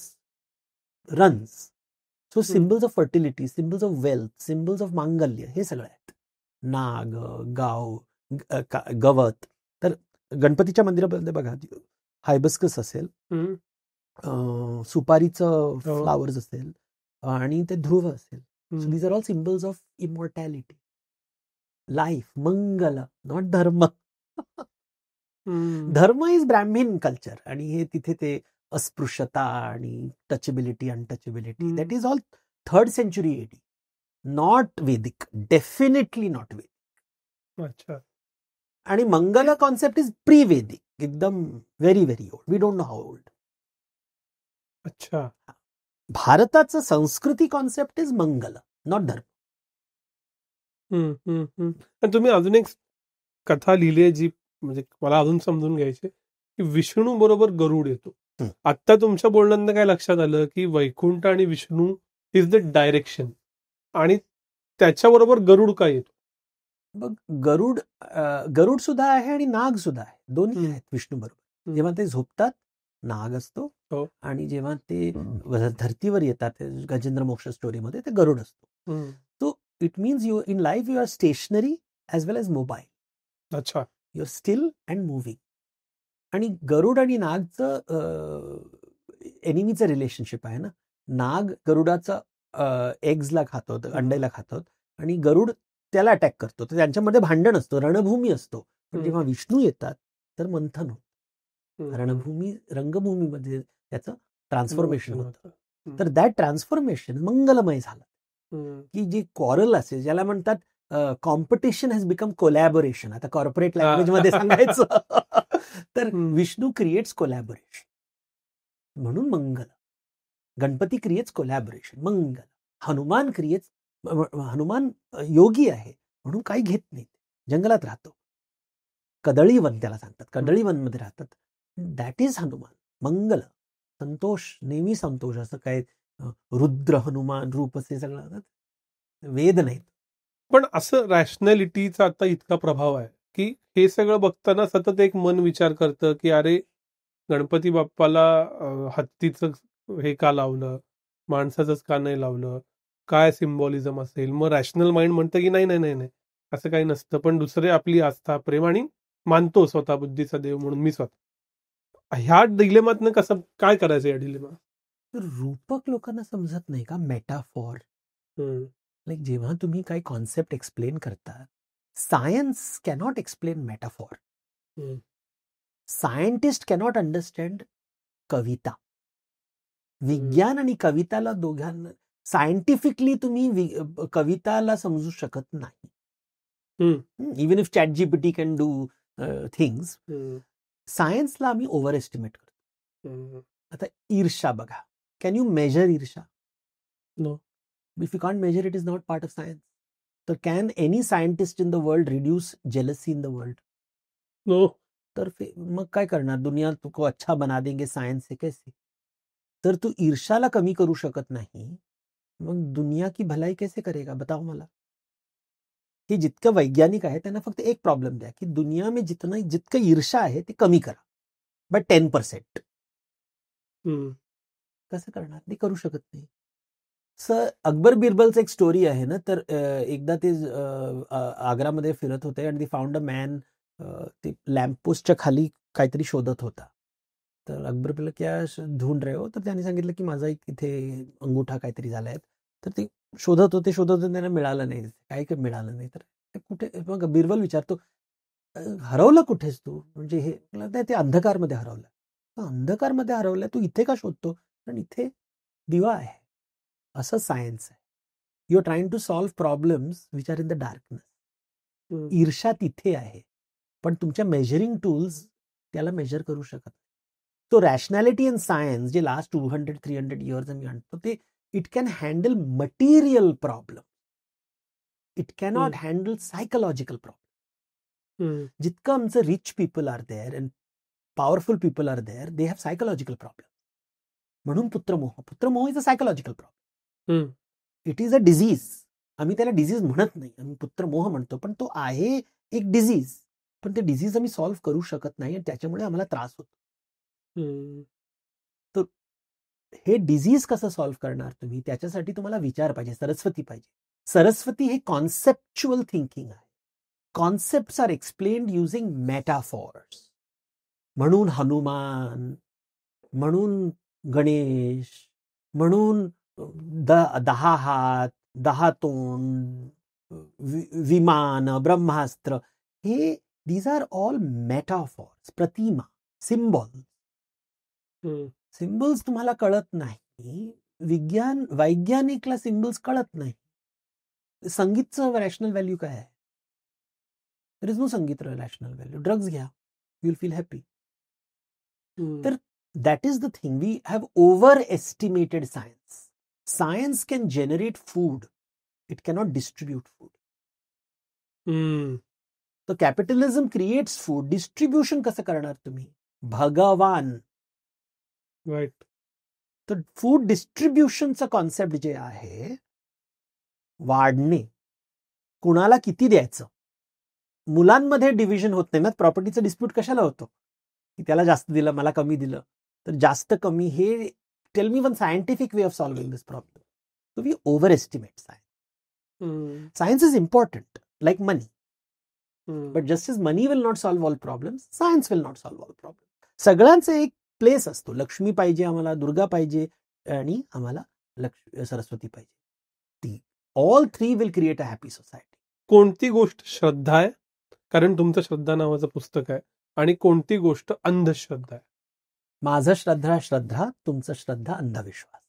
runs. So symbols of fertility, symbols of wealth, symbols of mangalya, हे सगळं आहेत. नाग, गाव, गवत. तर गणपतीच्या मंदिरामध्ये बघा, हायबिस्कस असेल, सुपारीचं फ्लावर्स असेल, आणि ते ध्रुव असेल. So these are all symbols of immortality. Life, mangal, not dharma. Hmm. धर्म इज ब्राह्मीण कल्चर, आणि हे तिथे ते अस्पृश्यता आणि touchability, untouchability, hmm. That is all 3rd century AD, not Vedic, definitely not Vedic. अच्छा. आणि mangal concept is pre Vedic, एकदम very very old. We don't know how old. अच्छा. भारताचं संस्कृती कॉन्सेप्ट इज मंगल, नॉट धर्म. आणि तुम्ही अजून एक कथा लिहिली आहे जी म्हणजे मला अजून समजून घ्यायची, की विष्णू बरोबर गरुड येतो. हम्म. आता तुमच्या बोलण्यात काय लक्षात आलं की वैकुंठ आणि विष्णू इज द डायरेक्शन, आणि त्याच्याबरोबर गरुड काय येतो? बघ, गरुड सुद्धा आहे आणि नाग सुद्धा आहे, दोन्ही हम्म. आहेत विष्णू बरोबर. जेव्हा ते झोपतात नाग असतो, हो. आणि जेव्हा ते धर्तीवर येतात गजेंद्र मोक्ष स्टोरीमध्ये ते गरुड असतो. हम्म. So it means you in life you are stationary as well as mobile. अच्छा. You're still and moving. आणि गरुड आणि नागचं एनिमीचं रिलेशनशिप आहे ना. नाग गरुडाचा एग्सला खातो, अंड्याला खातो, आणि गरुड त्याला अटॅक करतो. तर त्यांच्यामध्ये भांडण असतं, रणभूमी असतो. पण जेव्हा विष्णू येतात तर मंथन होतं. रणभूमी, रंगभूमीमध्ये त्याचं ट्रान्सफॉर्मेशन होतं. तर दॅट ट्रान्सफॉर्मेशन मंगलमय झालं. की जी कॉरल असेल, ज्याला म्हणतात कॉम्पिटिशन हॅज बिकम कोलॅबोरेशन, आता कॉर्पोरेट लँग्वेज मध्ये सांगायचं तर विष्णू क्रिएट्स कोलॅबोरेशन म्हणून मंगल. गणपती क्रिएट्स कोलॅबोरेशन मंगल. हनुमान योगी आहे म्हणून काही घेत नाही, जंगलात राहतो, कदळीवन त्याला सांगतात, कदळीवन मध्ये राहतात. दॅट इज हनुमान, मंगल, संतोष, नेहमी संतोष. असं काय रुद्र हनुमान रूप असे सगळं वेद नाहीत. पण असं रॅशनॅलिटीचा आता इतका प्रभाव आहे की हे सगळं बघताना सतत एक मन विचार करतं की अरे गणपती बाप्पाला हत्तीचं हे का लावलं, माणसाचंच का नाही लावलं, काय सिम्बॉलिझम असेल. मग रॅशनल माइंड म्हणतं की नाही नाही नाही नाही असं काही नसतं, पण दुसरे आपली आस्था, प्रेम आणि मानतो स्वतः बुद्धीचा देव म्हणून मी स्वतः. ह्या डिलेमातनं कसं काय करायचं या डिलेमा? रूपक लोकांना समजत नाही का, मेटाफॉर. लाईक जेव्हा तुम्ही काही कॉन्सेप्ट एक्सप्लेन करता, science cannot explain metaphor. Scientist cannot understand kavita. विज्ञान आणि कविताला दोघांना, सायंटिफिकली तुम्ही कविताला समजू शकत नाही. Even if ChatGPT can do things, सायन्सला आम्ही ओव्हर एस्टिमेट करतो. आता ईर्षा बघा, can you measure irsha? No. If you can't measure it, is not part of science. So can any scientist in the world reduce jealousy in the world? No. तर मग काय करणार, दुनिया तुको अच्छा बना देंगे सायन्स से कैसे? तर तू ईर्षाला कमी करू शकत नाही, मग दुनिया की भलाई कैसे करेगा, बताओ मला. हे जितकं वैज्ञानिक आहे त्यांना फक्त एक प्रॉब्लेम द्या की दुनिया में जितकं ईर्षा आहे ते कमी करा, बट 10%. कसं करणार, ते करू शकत नाही. सर, अकबर बिरबलचं एक स्टोरी आहे ना. तर एकदा ते आग्रामध्ये फिरत होते आणि ती फाउंड अ मॅन, ते लॅम्पपोस्टच्या खाली काहीतरी शोधत होता. तर अकबर बिरबल क्या ढूंढ रहे हो, तर त्यांनी सांगितलं की माझा इथे अंगुठा काहीतरी झालाय. तर ते शोधत होते त्यांना मिळालं नाही, काही मिळालं नाही. तर कुठे, मग बिरबल विचारतो हरवलं कुठेस तू, म्हणजे हे ते अंधकारमध्ये हरवलं. अंधकारमध्ये हरवलं, तू इथे का शोधतो, कारण इथे दिवा आहे. असं सायन्स आहे. You are trying to solve problems which are in the darkness. ईर्षा तिथे आहे, पण तुमच्या मेजरिंग टूल्स त्याला मेजर करू शकत नाही. तो रॅशनॅलिटी इन सायन्स जे लास्ट 200-300 इयर्स आम्ही आणतो, ते it can handle material problem, it cannot handle psychological problem. जितकं आमचं rich people are there and powerful people are there, they have psychological problem. म्हणून पुत्रमोह is a psychological problem. It is a disease. आम्ही त्याला डिझीज म्हणत नाही, आम्ही पुत्रमोह म्हणतो, पण तो आहे एक डिझीज. पण ते डिझीज आम्ही सॉल्व्ह करू शकत नाही आणि त्याच्यामुळे आम्हाला त्रास होतो. तर हे डिझीज कसं सॉल्व्ह करणार तुम्ही, त्याच्यासाठी तुम्हाला विचार पाहिजे, सरस्वती पाहिजे. सरस्वती हे कॉन्सेप्च्युअल थिंकिंग आहे. Concepts are explained using metaphors. म्हणून हनुमान, म्हणून गणेश, म्हणून 10 हात, 10 तोंड, विमान, ब्रह्मास्त्र, हे दीज आर ऑल मेटाफॉर्स, प्रतिमा, सिम्बॉल. सिम्बल्स तुम्हाला कळत नाही, वैज्ञानिकला सिम्बल्स कळत नाही. संगीतचं रॅशनल व्हॅल्यू काय आहे? देयर इज नो संगीत रॅशनल व्हॅल्यू. ड्रग्ज घ्या, यू विल फील हॅपी. तर that is the thing. We have overestimated science. Science can generate food. It cannot distribute food. So capitalism creates food. Distribution कसं करणार तुम्ही? भगवान. राईट. तर फूड डिस्ट्रीब्युशनचं कॉन्सेप्ट जे आहे, वाढणे, कुणाला किती द्यायचं. मुलांमध्ये डिव्हिजन होत नाही ना. प्रॉपर्टीचं डिस्प्यूट कशाला होतो? की त्याला जास्त दिलं, मला कमी दिलं. तर जास्त कमी हे, tell me one scientific way of solving this problem. So we over estimate science. Science is important like money, but just is money will not solve all problems, science will not solve all problem. सगळ्यांचा एक प्लेस असतो. लक्ष्मी पाहिजे आम्हाला, दुर्गा पाहिजे, आणि आम्हाला सरस्वती पाहिजे. ती all three will create a happy society. कोणती गोष्ट श्रद्धा आहे, कारण तुमचं श्रद्धा नावाचं पुस्तक आहे, आणि कोणती गोष्ट अंधश्रद्धा आहे? माझं श्रद्धा, तुमचं श्रद्धा अंधविश्वास.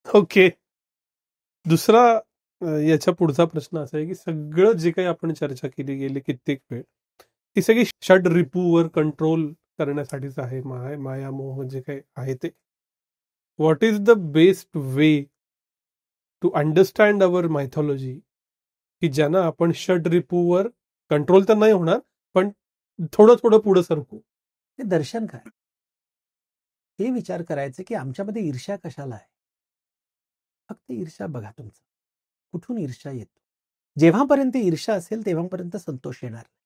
ओके. दुसरा याच्या पुढचा प्रश्न असा आहे की सगळं जे काही आपण चर्चा केली गेली कित्येक वेळ, ती सगळी षड रिपूवर कंट्रोल करण्यासाठीच आहे. माया मोह जे काही आहे ते. What is the best way to understand our mythology, की ज्यांना आपण षड रिपूवर कंट्रोल तर नाही होणार, पण थोडं थोडं पुढे सरकू? हे दर्शन काय? हे विचार करायचे की आमच्यामध्ये ईर्ष्या कशाला आहे. फक्त ईर्ष्या बघा तुमचं, कुठून ईर्ष्या येतो. जेव्हापर्यंत ईर्ष्या असेल तेव्हापर्यंत संतोष येणार नाही.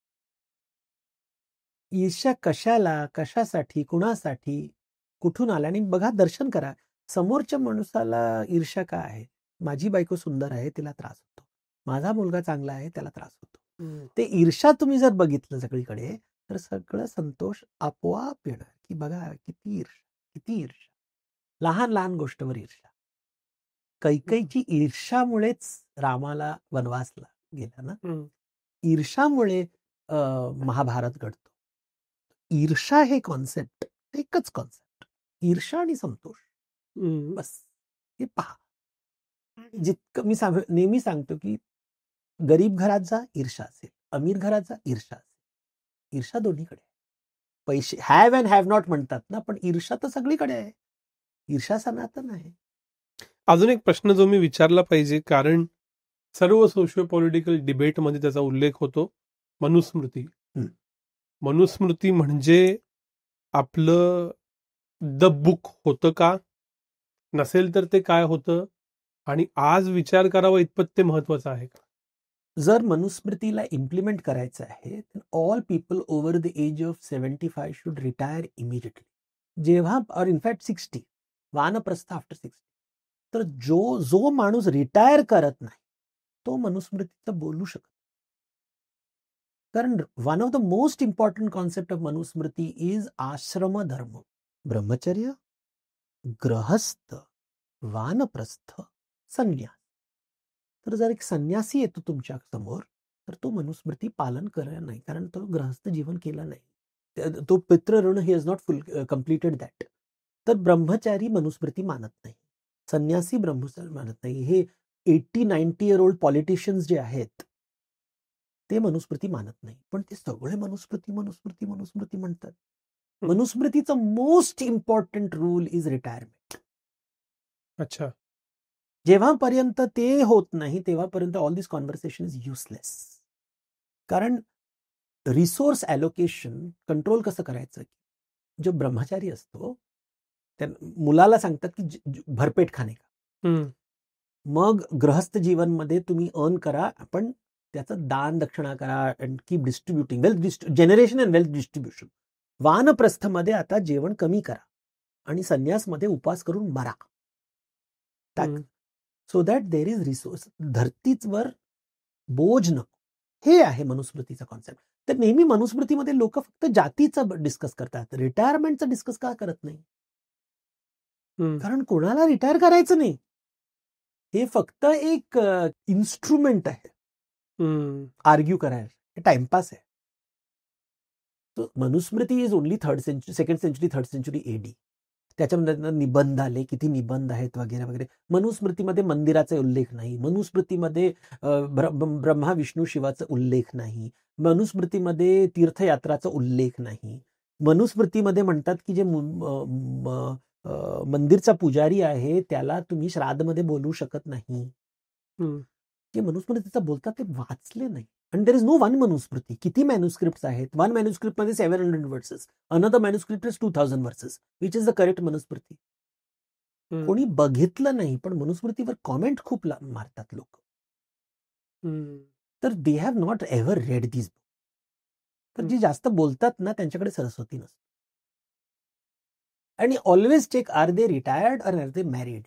ईर्ष्या कशाला, कशासाठी, कुणासाठी, कुठून आला? आणि बघा, दर्शन करा, समोरच्या माणसाला ईर्ष्या का आहे? माझी बायको सुंदर आहे, तिला त्रास होतो. माझा मुलगा चांगला आहे, त्याला त्रास होतो. ते ईर्ष्या तुम्ही जर बघितलं सगळीकडे, तर सगळं संतोष आपोआप येणार. की बघा किती ईर्ष्या, किती ईर्ष्या, लहान लहान गोष्टीवर ईर्ष्या. कैकेयीची ईर्ष्यामुळेच रामाला वनवासला गेला ना. ईर्ष्यामुळे महाभारत घडतो. ईर्ष्या हे कॉन्सेप्ट, एकच कॉन्सेप्ट, ईर्ष्या आणि संतोष, बस. हे पहा, जितकं मी नेहमी सांगतो की गरीब घराचा ईर्ष्या असेल, अमीर घराचा ईर्ष्या असेल. ईर्ष्या दोन्हीकडे आहे. पैसे हॅव अँड हॅव नॉट म्हणतात ना, पण ईर्ष्या तर सगळीकडे आहे. ईर्ष्या सनातन आहे. अजून एक प्रश्न जो मी विचारला पाहिजे, कारण सर्व सोशिओ पॉलिटिकल डिबेटमध्ये त्याचा उल्लेख होतो, मनुस्मृती. मनुस्मृती म्हणजे आपलं द बुक होतं का? नसेल तर ते काय होतं? आणि आज विचार करावा इतपत ते महत्वाचं आहे का? जर मनुस्मृतीला इम्प्लिमेंट करायचं आहे, तर all people over the age of 75 should retire immediately. जेव्हा, और इनफॅक्ट 60, वानप्रस्थ आफ्टर 60. तर जो माणूस रिटायर करत नाही तो मनुस्मृतीचं बोलू शकत. कारण one of the most important concept of Manusmriti is ashram dharma. ब्रह्मचर्य, गृहस्थ, वानप्रस्थ, संन्यास. तर जर एक संन्यासी येतो तुमच्या समोर, तर तो मनुस्मृती पालन करणार नाही, कारण तो गृहस्थ जीवन केलं नाही. तो पितृऋण, he has not full completed that. तर ब्रह्मचारी मनुस्मृती मानत नाही, संन्यासी ब्रह्मचारी मानत नाही. हे 80-90 इयर ओल्ड पॉलिटिशियन्स जे आहेत ते मनुस्मृती मानत नाही, पण ते सगळे मनुस्मृती मनुस्मृती मनुस्मृती म्हणतात. मनुस्मृतीचं most important rule is retirement. अच्छा. जेव्हापर्यंत ते होत नाही तेव्हापर्यंत all this conversation is useless. कारण रिसोर्स ॲलोकेशन कंट्रोल कसं करायचं? जो ब्रह्मचारी असतो त्या मुलाला सांगतात की भरपेट खाणे का. मग गृहस्थ जीवनमध्ये तुम्ही अर्न करा, पण त्याचं दान दक्षिणा करा and keep distributing wealth, generation and wealth distribution. वानप्रस्थमध्ये आता जेवण कमी करा आणि संन्यासमध्ये उपवास करून मरा, so that there is resource. धरतीवर बोज नको, हे आहे मनुस्मृतीचा कॉन्सेप्ट. तर नेहमी मनुस्मृतीमध्ये लोक फक्त जातीचं डिस्कस करतात, रिटायरमेंटचं डिस्कस का करत नाही? कारण कोणाला रिटायर करायचं नाही. हे फक्त एक इन्स्ट्रुमेंट आहे आर्ग्यू करायला, हे टाइमपास आहे. Manusmriti is only second century third century AD. त्याच्यामध्ये निबंध आले, किती निबंध आहेत वगैरे वगैरे. मनुस्मृतीमध्ये मंदिराचा उल्लेख नाही, मनुस्मृतीमध्ये ब्रह्मा विष्णू शिवाचा उल्लेख नाही, मनुस्मृतीमध्ये तीर्थयात्राचा उल्लेख नाही. मनुस्मृतीमध्ये म्हणतात की जे मंदिरचा पुजारी आहे त्याला तुम्ही श्राद्धमध्ये बोलू शकत नाही. जे मनुस्मृतीचा बोलतात ते वाचले नाही. आणि there is no one Manusmriti. किती मॅन्युस्क्रिप्ट आहेत? वन मॅन्युस्क्रिप्ट मध्ये 700 verses, another manuscript is 2000 verses, which is the correct Manusmriti. कोणी बघितलं नाही, पण मनुस्मृतीवर कॉमेंट खूप मारतात लोक. तर they have not ever read this book. तर जी जास्त बोलतात ना त्यांच्याकडे सरस्वती नसते. आणि always check, are they retired और आर दे मॅरिड.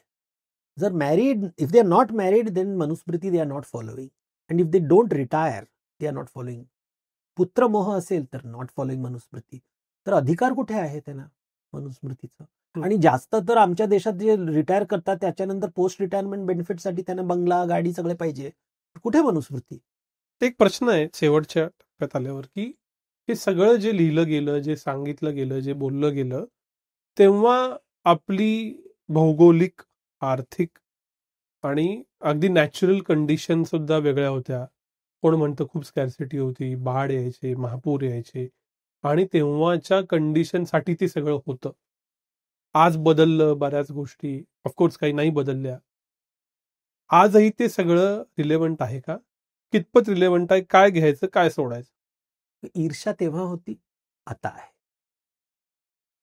जर married, if they are not married then Manusmriti they are not following. And if they don't retire they are not following. पुत्रमोह असेल तर नॉट फॉलोइंग मनुस्मृती. तर अधिकार कुठे आहे त्यांना मनुस्मृतीचा? आणि जास्त तर आमच्या देशात जे रिटायर करतात त्याच्यानंतर पोस्ट रिटायरमेंट बेनिफिटसाठी त्यांना बंगला, गाडी सगळे पाहिजे. कुठे मनुस्मृती? एक प्रश्न आहे शेवटच्या टप्प्यात आल्यावर, की हे सगळं जे लिहिलं गेलं, जे सांगितलं गेलं, जे बोललं गेलं, तेव्हा आपली भौगोलिक, आर्थिक आणि अगदी नॅचरल कंडिशन सुद्धा वेगळ्या होत्या. कोण म्हणतं खूप स्कॅर्सिटी होती, बाढ यायचे, महापूर यायचे, आणि तेव्हाच्या कंडिशनसाठी ते सगळं होतं. आज बदललं बऱ्याच गोष्टी, ऑफकोर्स काही नाही बदलल्या. आजही ते सगळं रिलेव्हंट आहे का? कितपत रिलेव्हंट आहे? काय घ्यायचं, काय सोडायचं? ईर्ष्या तेव्हा होती, आता आहे.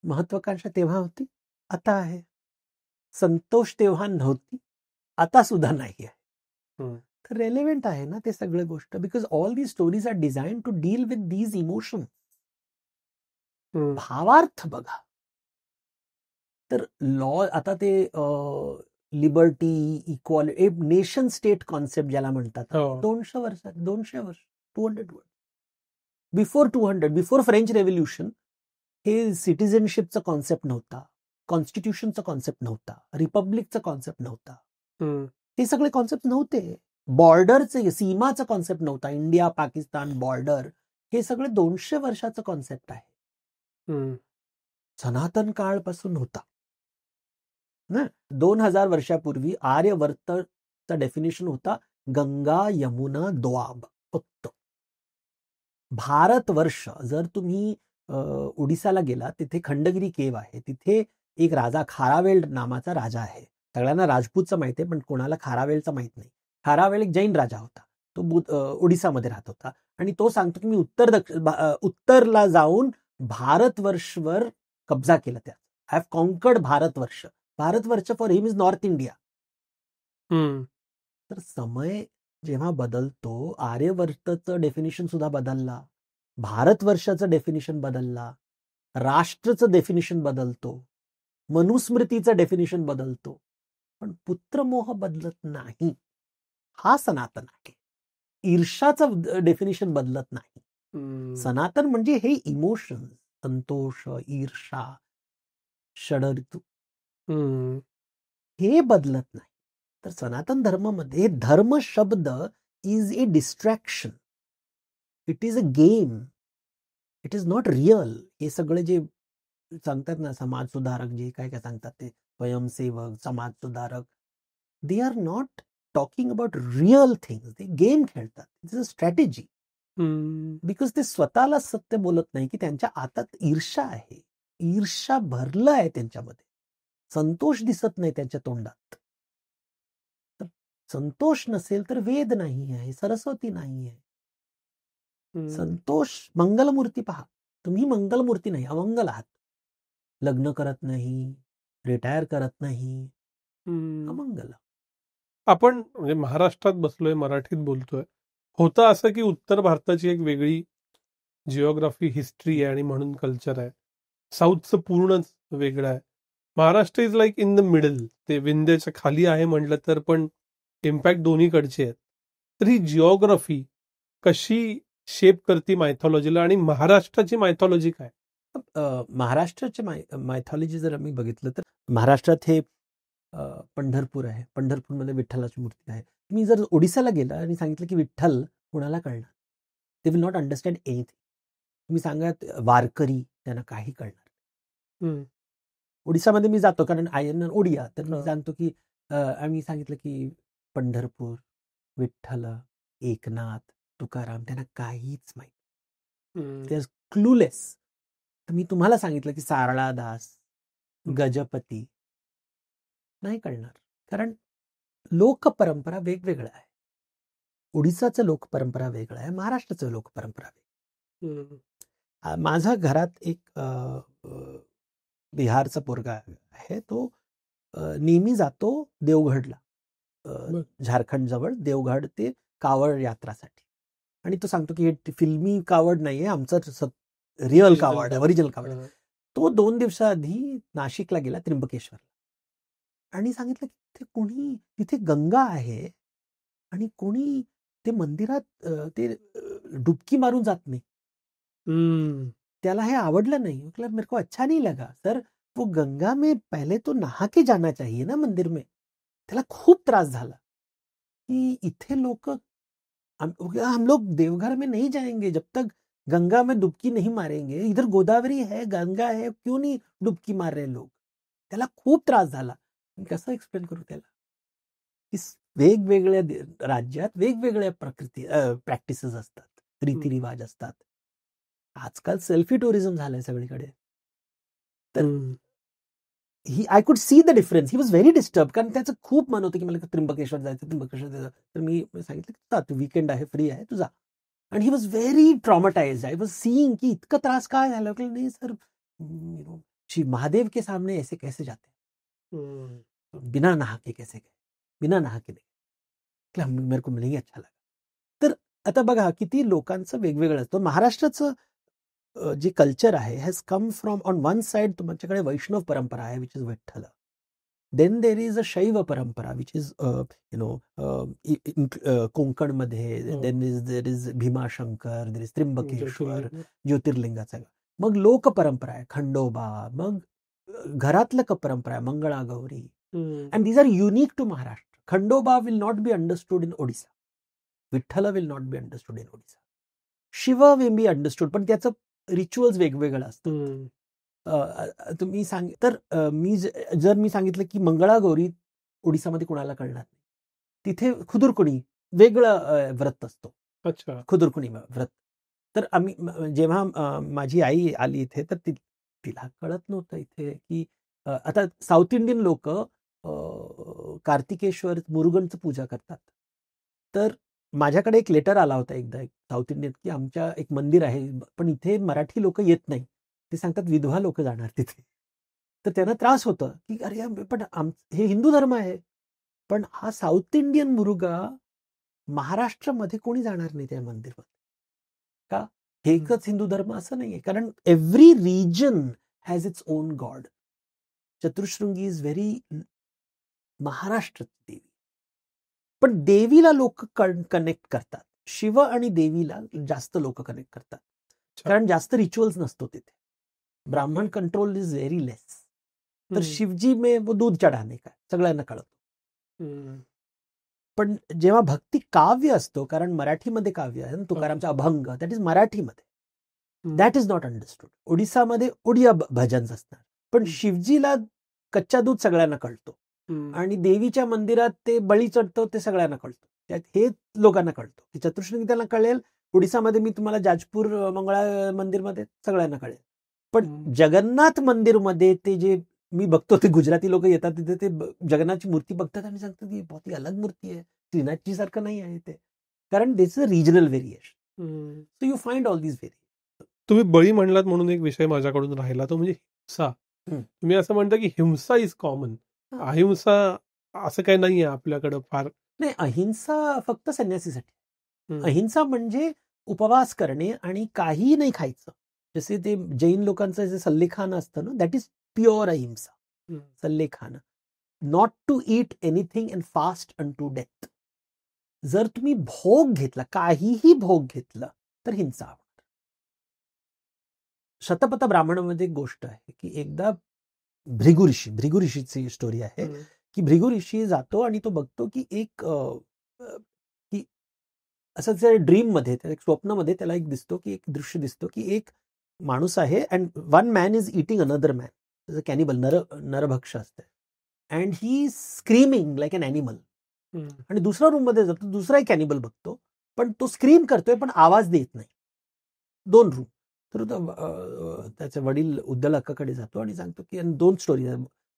महत्वाकांक्षा तेव्हा होती, आता आहे. संतोष तेव्हा नव्हती, आता सुद्धा नाही आहे. तर रेलेव्हंट आहे ना ते सगळं गोष्ट, because all these stories are design to deal with these emotions. भावार्थ बघा. तर लॉ, आता ते liberty, equality, nation state concept ज्याला म्हणतात, 200 वर्ष 200 वर्ष 200 वर्ष बिफोर 200, बिफोर फ्रेंच रेव्होल्युशन हे सिटिझनशिपचा कॉन्सेप्ट नव्हता, कॉन्स्टिट्यूशनचा कॉन्सेप्ट नव्हता, रिपब्लिकचा कॉन्सेप्ट नव्हता. हे सगळे कॉन्सेप्ट नव्हते. बॉर्डरचे, सीमाचा कॉन्सेप्ट नव्हता. इंडिया पाकिस्तान बॉर्डर हे सगळे 200 वर्षाचं कॉन्सेप्ट आहे. सनातन काळपासून होता ना. 2000 वर्षापूर्वी आर्यवर्तचा डेफिनेशन होता गंगा यमुना द्वाब फक्त. भारतवर्ष, जर तुम्ही ओडिसाला गेला, तिथे खंडगिरी केव आहे, तिथे एक राजा खारावेल नामाचा राजा आहे. सगळ्यांना राजपूतचा माहिती आहे, पण कोणाला खारावेलचा माहित नाही. खारावेल एक जैन राजा होता, तो ओडिसामध्ये राहत होता, आणि तो सांगतो की मी उत्तरला जाऊन भारतवर्षवर कब्जा केला. त्या I have conquered Bharatvarsh. Bharatvarsh for him is north India. तर समय जेव्हा बदलतो, आर्यवर्तचं डेफिनेशन सुद्धा बदलला, भारतवर्षाचं डेफिनेशन बदलला, राष्ट्रचं डेफिनेशन बदलतो, मनुस्मृतीचं डेफिनेशन बदलतो, पण पुत्रमोह बदलत नाही. हा सनातन आहे. ईर्षाचं डेफिनेशन बदलत नाही. सनातन म्हणजे हे इमोशन, संतोष, ईर्षा, षडऋतू, हे बदलत नाही. तर सनातन धर्मामध्ये धर्म शब्द is a distraction. It is a game. It is not real. हे सगळे जे सांगतात ना, समाज सुधारक, जे काय काय सांगतात ते स्वयंसेवक, समाज सुधारक, दे are not talking about real things. ते गेम खेळतात. It's a strategy. बिकॉज ते स्वतःला सत्य बोलत नाही की त्यांच्या आतात ईर्षा आहे. ईर्षा भरलं आहे त्यांच्यामध्ये. संतोष दिसत नाही त्यांच्या तोंडात. संतोष नसेल तर वेद नाही आहे, सरस्वती नाही आहे. संतोष, मंगलमूर्ती पहा. तुम्ही मंगलमूर्ती नाही, अमंगल आहात. लग्न करत नाही, रिटायर करत नाही, अमंगल. आपण म्हणजे महाराष्ट्रात बसलोय, मराठीत बोलतोय. होतं असं की उत्तर भारताची एक वेगळी जिओग्राफी, हिस्ट्री आहे, आणि म्हणून कल्चर आहे. साऊथचं पूर्णच वेगळं आहे. Maharashtra is like in the middle. ते विंध्याच्या खाली आहे म्हटलं तर, पण इम्पॅक्ट दोन्हीकडचे आहेत. तर ही जिओग्राफी कशी शेप करते मायथॉलॉजीला, आणि महाराष्ट्राची मायथॉलॉजी काय? महाराष्ट्राची मायथॉलॉजी जर आम्ही बघितलं तर, महाराष्ट्रात हे पंढरपूर आहे, पंढरपूरमध्ये विठ्ठलाची मूर्ती आहे. तुम्ही जर ओडिसाला गेला आणि सांगितलं की विठ्ठल कोणाला कळणार? They will not understand anything. तुम्ही सांगा वारकरी, त्यांना काही कळणार. ओडिसामध्ये मी जातो कारण आय एन ओडिया, तर मी सांगतो की आम्ही सांगितलं की पंढरपूर, विठ्ठल, एकनाथ, तुकाराम, त्यांना काहीच माहिती, ते क्लूलेस. तर मी तुम्हाला सांगितलं की सारळा दास, गजपती, नाही कळणार. कारण लोकपरंपरा वेगवेगळ्या आहे. ओडिसाचं लोकपरंपरा वेगळं आहे, महाराष्ट्राचं लोकपरंपरा वेगळं. माझा घरात एक बिहारचा पोरगा आहे, तो नेहमी जातो देवगडला, झारखंड जवळ देवगड, ते कावड यात्रासाठी. आणि तो सांगतो की हे फिल्मी कावड नाहीये, आमचं रिअल कावड, ओरिजिनल कावड. तो 2 दिवसाआधी नाशिकला गेला, त्र्यंबकेश्वरला, आणि सांगितलं की तिथे गंगा आहे आणि कोणी ते मंदिरात ते डुबकी मारून जात नाही. त्याला हे आवडलं नाही. मेरे को अच्छा नहीं लगा सर, वो गंगा में पहले तो नहा के जाना चाहिए ना मंदिर में. त्याला खूप त्रास झाला की इथे लोक, हम लोग देवघर में नहीं जाएंगे जब तक गंगा में डुबकी नहीं मारेंगे. इधर गोदावरी है, गंगा है, क्यों नहीं डुबकी मार रहे लोग. त्याला खूप त्रास झाला. कसं एक्सप्लेन करू त्याला की वेगवेगळ्या राज्यात वेगवेगळ्या प्रॅक्टिसेस असतात, रीतिरिवाज असतात. आजकाल सेल्फी टुरिझम झालंय सगळीकडे. तर I could see the difference. He was very disturb, कारण त्याचं खूप मन होतं की मला त्र्यंबकेश्वर जायचं, त्र्यंबकेश्वर जायचं. तर मी सांगितलं की वीकेंड आहे, फ्री आहे, तू जा. आणि he was very traumatised. I was seeing की इतकं त्रास काय झालं. नाही सर, महादेव के सामने ऐसे कैसे जाते, बिना नहा के कैसे गए, बिना नहा के नहीं. मेरे को नहीं अच्छा लगा. तर आता बघा किती लोकांचं वेगवेगळं असतं. महाराष्ट्राचं जे कल्चर आहे has come from, on one side तुमच्याकडे वैष्णव परंपरा आहे, which is Vitthal. Then there is a Shaiva parampara which is कोकणमध्ये. There is Bhimashankar, there is Trimbakeshwar, ज्योतिर्लिंगाचा. मग लोक परंपरा आहे खंडोबा. मग घरातलं परंपरा आहे Mangalagauri. And these are unique to Maharashtra. Khandoba will not be understood in Odisha. Vitthal will not be understood in Odisha. Shiva will be understood, पण त्याचं रिच्युअल्स वेगवेगळं असतं. तुम्ही तर मी सांगितलं की मंगळागौरी ओडिसामध्ये कोणाला कळणार नाही. तिथे खुदुरकुणी वेगळं व्रत असतो. अच्छा, खुदुरकुणी व्रत. तर आम्ही जेव्हा माझी आई आली इथे, तर तिला कळत नव्हतं इथे की आता साऊथ इंडियन लोक कार्तिकेश्वर, मुरुगनचं पूजा करतात. तर माझ्याकडे एक लेटर आला होता एकदा, एक साऊथ इंडियन, की आमच्या एक मंदिर आहे पण इथे मराठी लोक येत नाही. ते सांगतात विधवा लोक जाणार तिथे. तर त्यांना त्रास होतं की अरे पण हे हिंदू धर्म आहे, पण हा साऊथ इंडियन मुरुगा महाराष्ट्रामध्ये कोणी जाणार नाही त्या मंदिरात का. हे एकच हिंदू धर्म असं नाहीये, कारण every region has its own god. Chatushrungi is very Maharashtra devi. पण देवीला लोक कनेक्ट करतात. शिव आणि देवीला जास्त लोक कनेक्ट करतात, कारण जास्त रिच्युअल्स नसतो तिथे. ब्राह्मण कंट्रोल इज व्हेरी लेस. तर शिवजी में वो दूध चढाने का सगळ्यांना कळतो. पण जेव्हा भक्ती काव्य असतो, कारण मराठीमध्ये काव्य आहे, तुकारामचा अभंग, दॅट इज मराठीमध्ये, दॅट इज नॉट अंडरस्टूड. ओडिसामध्ये ओडिया भजन असणार, पण शिवजीला कच्चा दूध सगळ्यांना कळतो, आणि देवीच्या मंदिरात ते बळी चढतो ते सगळ्यांना कळतो. त्यात हे लोकांना कळतो की चतुश्रृंगी त्यांना कळेल. ओडिसामध्ये मी तुम्हाला जाजपूर मंगळा मंदिरमध्ये सगळ्यांना कळेल. पण जगन्नाथ मंदिरमध्ये ते जे मी बघतो, ते गुजराती लोक येतात तिथे, ते जगन्नाथची मूर्ती बघतात आणि सांगतात की बहुत ही अलग मूर्ती आहे, श्रीनाथजी सारखं नाही आहे ते, कारण this is a regional variation. So you find all this variation. तुम्ही बळी म्हणलात म्हणून एक विषय माझ्याकडून राहिला, तो म्हणजे हिंसा. तुम्ही असं म्हणता की हिंसा इज कॉमन, अहिंसा असं काही नाहीये आपल्याकडं फार. नाही, अहिंसा फक्त संन्यासीसाठी. अहिंसा म्हणजे उपवास करणे आणि काही नाही खायचं. जसे ते जैन लोकांचं जे सल्लेखान असतं ना, that is pure ahimsa. Sallekhana, not to eat anything and fast unto death. जर तुम्ही भोग घेतला, काहीही भोग घेतला, तर हिंसा होणार. शतपथ ब्राह्मणामध्ये एक गोष्ट आहे की एकदा भृगु ऋषीची स्टोरी आहे की भृगु ऋषी जातो आणि तो बघतो की की असंच ड्रीम मध्ये, एक स्वप्नामध्ये त्याला एक दिसतो की एक दृश्य दिसतो की एक माणूस आहे and one man is eating another man, cannibal, नरभक्ष असते, and he screaming like an animal. आणि दुसऱ्या रूम मध्ये जातो, दुसरा एक कॅनिबल बघतो, पण तो स्क्रीम करतोय पण आवाज देत नाही. 2 रूम. तर त्याचे वडील उद्दलकाकडे जातो आणि सांगतो की 2 स्टोरी,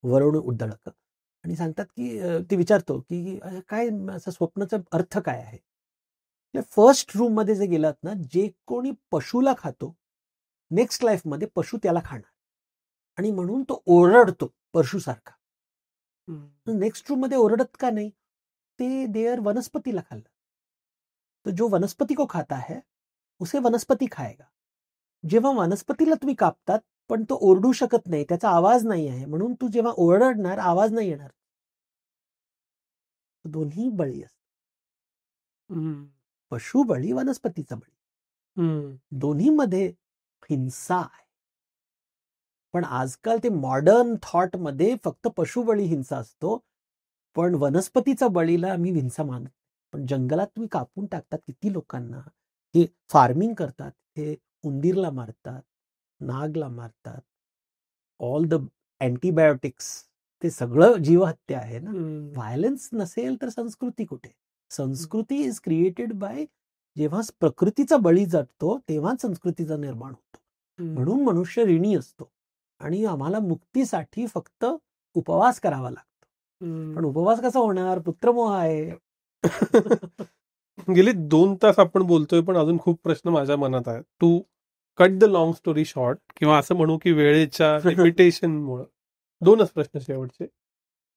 वरुण उद्दलक, आणि सांगतात की ते विचारतो की काय असं स्वप्नाचा अर्थ काय आहे. फर्स्ट रूम मध्ये जे गेलात ना, जे कोणी पशुला खातो नेक्स्ट लाईफ मध्ये पशु त्याला खाणार, आणि म्हणून तो ओरडतो पशुसारखा. नेक्स्ट रूम मध्ये ओरडत का नाही, ते देअर वनस्पतीला खाल्लं. तो जो वनस्पती को खाता है उसे वनस्पती खाएगा. जेव्हा वनस्पतीला तुम्ही कापतात पण तो ओरडू शकत नाही, त्याचा आवाज नाही आहे, म्हणून तू जेव्हा ओरडणार आवाज नाही येणार. दोन्ही बळी असतात, पशु बळी, वनस्पतीचा बळी, दोन्ही मध्ये हिंसा आहे. पण आजकाल ते मॉडर्न थॉट मध्ये फक्त पशुबळी हिंसा असतो, पण वनस्पतीचा बळीला आम्ही हिंसा मानत. पण जंगलात तुम्ही कापून टाकतात किती लोकांना, हे फार्मिंग करतात, हे उंदीरला मारतात, नागला मारतात, ऑल द अँटीबायोटिक्स, ते सगळं जीवहत्या आहे ना. व्हायलन्स नसेल तर संस्कृती कुठे? संस्कृती इज क्रिएटेड बाय, जेव्हा प्रकृतीचा बळी जातो तेव्हा संस्कृतीचा निर्माण होतो. म्हणून मनुष्य ऋणी असतो आणि आम्हाला मुक्तीसाठी फक्त उपवास करावा लागतो. पण उपवास कसा होणार? पुत्रमोह आहे. गेली 2 तास आपण बोलतोय पण अजून खूप प्रश्न माझ्या मनात आहेत. To cut the long story short, किंवा असं म्हणू की वेळेच्या लिमिटेशनमुळे 2च प्रश्न शेवटचे.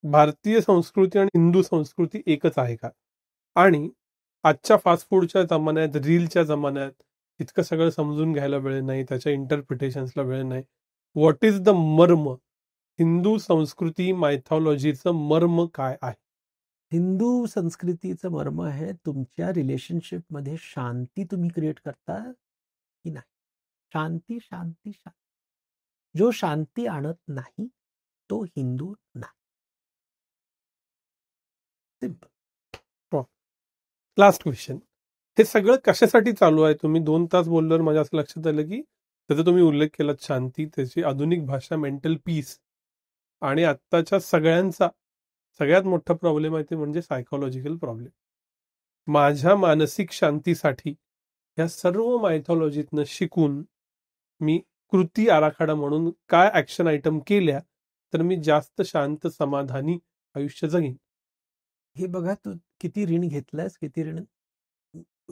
भारतीय संस्कृती आणि हिंदू संस्कृती एकच आहे का? आणि आजच्या फास्ट फूडच्या जमान्यात, रीलच्या जमान्यात इतकं सगळं समजून घ्यायला वेळ नाही, त्याच्या इंटरप्रिटेशन्सला वेळ नाही. व्हॉट इज द मर्म? हिंदू संस्कृती मायथॉलॉजीचं मर्म काय आहे? हिंदू संस्कृतीचं मर्म आहे तुमच्या रिलेशनशिप मध्ये शांती तुम्ही क्रिएट करता की नाही. शांती, शांती, शांती. जो शांती आणत नाही तो हिंदू नाही. सिंपल. Last question. हे सगळं कशासाठी चालू आहे? तुम्ही 2 तास बोलल्यावर माझ्या असं लक्षात आलं की त्याचा तुम्ही उल्लेख केला, शांती, त्याची आधुनिक भाषा, मेंटल पीस, आणि आत्ताच्या सगळ्यांचा सगळ्यात मोठा प्रॉब्लेम आहे ते म्हणजे सायकोलॉजिकल प्रॉब्लेम. माझ्या मानसिक शांतीसाठी या सर्व मायथॉलॉजीतनं शिकून मी कृती आराखडा म्हणून काय ऍक्शन आयटम केल्या तर मी जास्त शांत, समाधानी आयुष्य जगीन. हे बघा, तू किती ऋण घेतलंयस,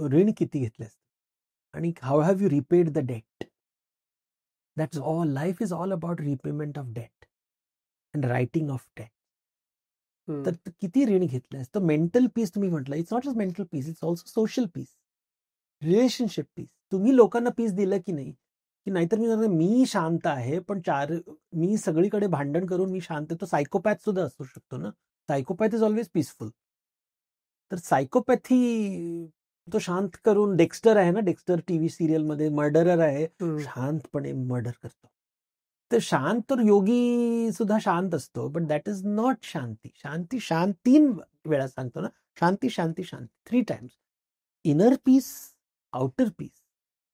ऋण किती घेतलंयस, आणि how have you repaid the debt. That's all. Life is all about repayment of debt and writing of debt. तर किती ऋण घेतलंयस. तर मेंटल पीस तुम्ही म्हटलं, it's not just mental peace, it's also social peace, relationship peace. तुम्ही लोकांना पीस दिलं की नाही, की नाहीतर मी शांत आहे पण मी सगळीकडे भांडण करून मी शांत आहे. तो सायकोपॅथ सुद्धा असू शकतो ना. Psychopath is always peaceful. तर सायकोपॅथी तो शांत करून, डेक्स्टर आहे ना, डेक्स्टर टीव्ही सिरियल मध्ये मर्डरर आहे, शांतपणे मर्डर करतो. तर शांत, तर योगी सुद्धा शांत असतो, बट दॅट इज नॉट शांती. शांती 3 वेळा सांगतो ना, शांती, शांती, शांती, 3 times. Inner peace, outer peace,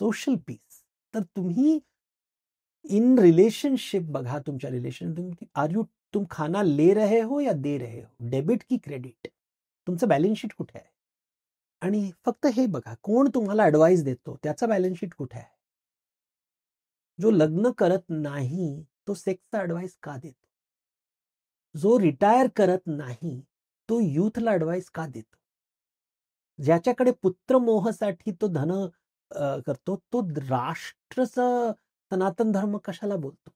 social peace. तर तुम्ही इन रिलेशनशिप बघा, तुमच्या रिलेशन, तुम खाना ले रहे हो या दे रहे हो, डेबिट की क्रेडिट, तुमचं बॅलन्स शीट कुठे आहे. आणि फक्त हे बघा, कोण तुम्हाला ऍडवाइस देतो त्याचा बॅलन्स शीट कुठे आहे. जो लग्न करत नाही तो सेक्सचा ऍडवाइस का देतो. जो रिटायर करत नाही तो युथला ऍडवाइस का देतो. ज्याच्याकडे पुत्रमोहासाठी तो धन करतो, तो राष्ट्रचं सनातन धर्म कशाला बोलतो.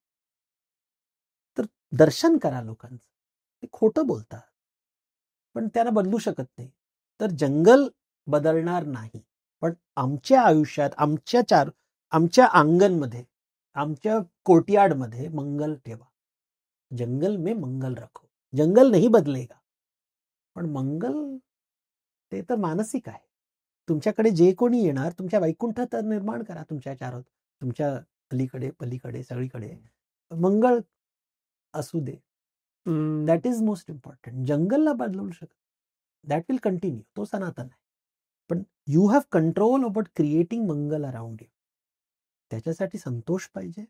तर दर्शन करा लोकांचं. ते खोटं बोलतात पण त्यांना बदलू शकत नाही. तर जंगल बदलणार नाही, पण आमच्या आयुष्यात, आमच्या अंगणमध्ये, आमच्या कोर्टयार्डमध्ये मंगल ठेवा. जंगल में मंगल रखो. जंगल नाही बदलेगा, पण मंगल ते तर मानसिक आहे. तुमच्याकडे जे कोणी येणार, तुमच्या वैकुंठात निर्माण करा. तुमच्या अलीकडे, पलीकडे, सगळीकडे मंगळ असू दे. That is most important. जंगलला बदलवू शकत, दॅट विल कंटिन्यू, तो सनातन आहे. पण you have control about creating mangal around you. त्याच्यासाठी संतोष पाहिजे.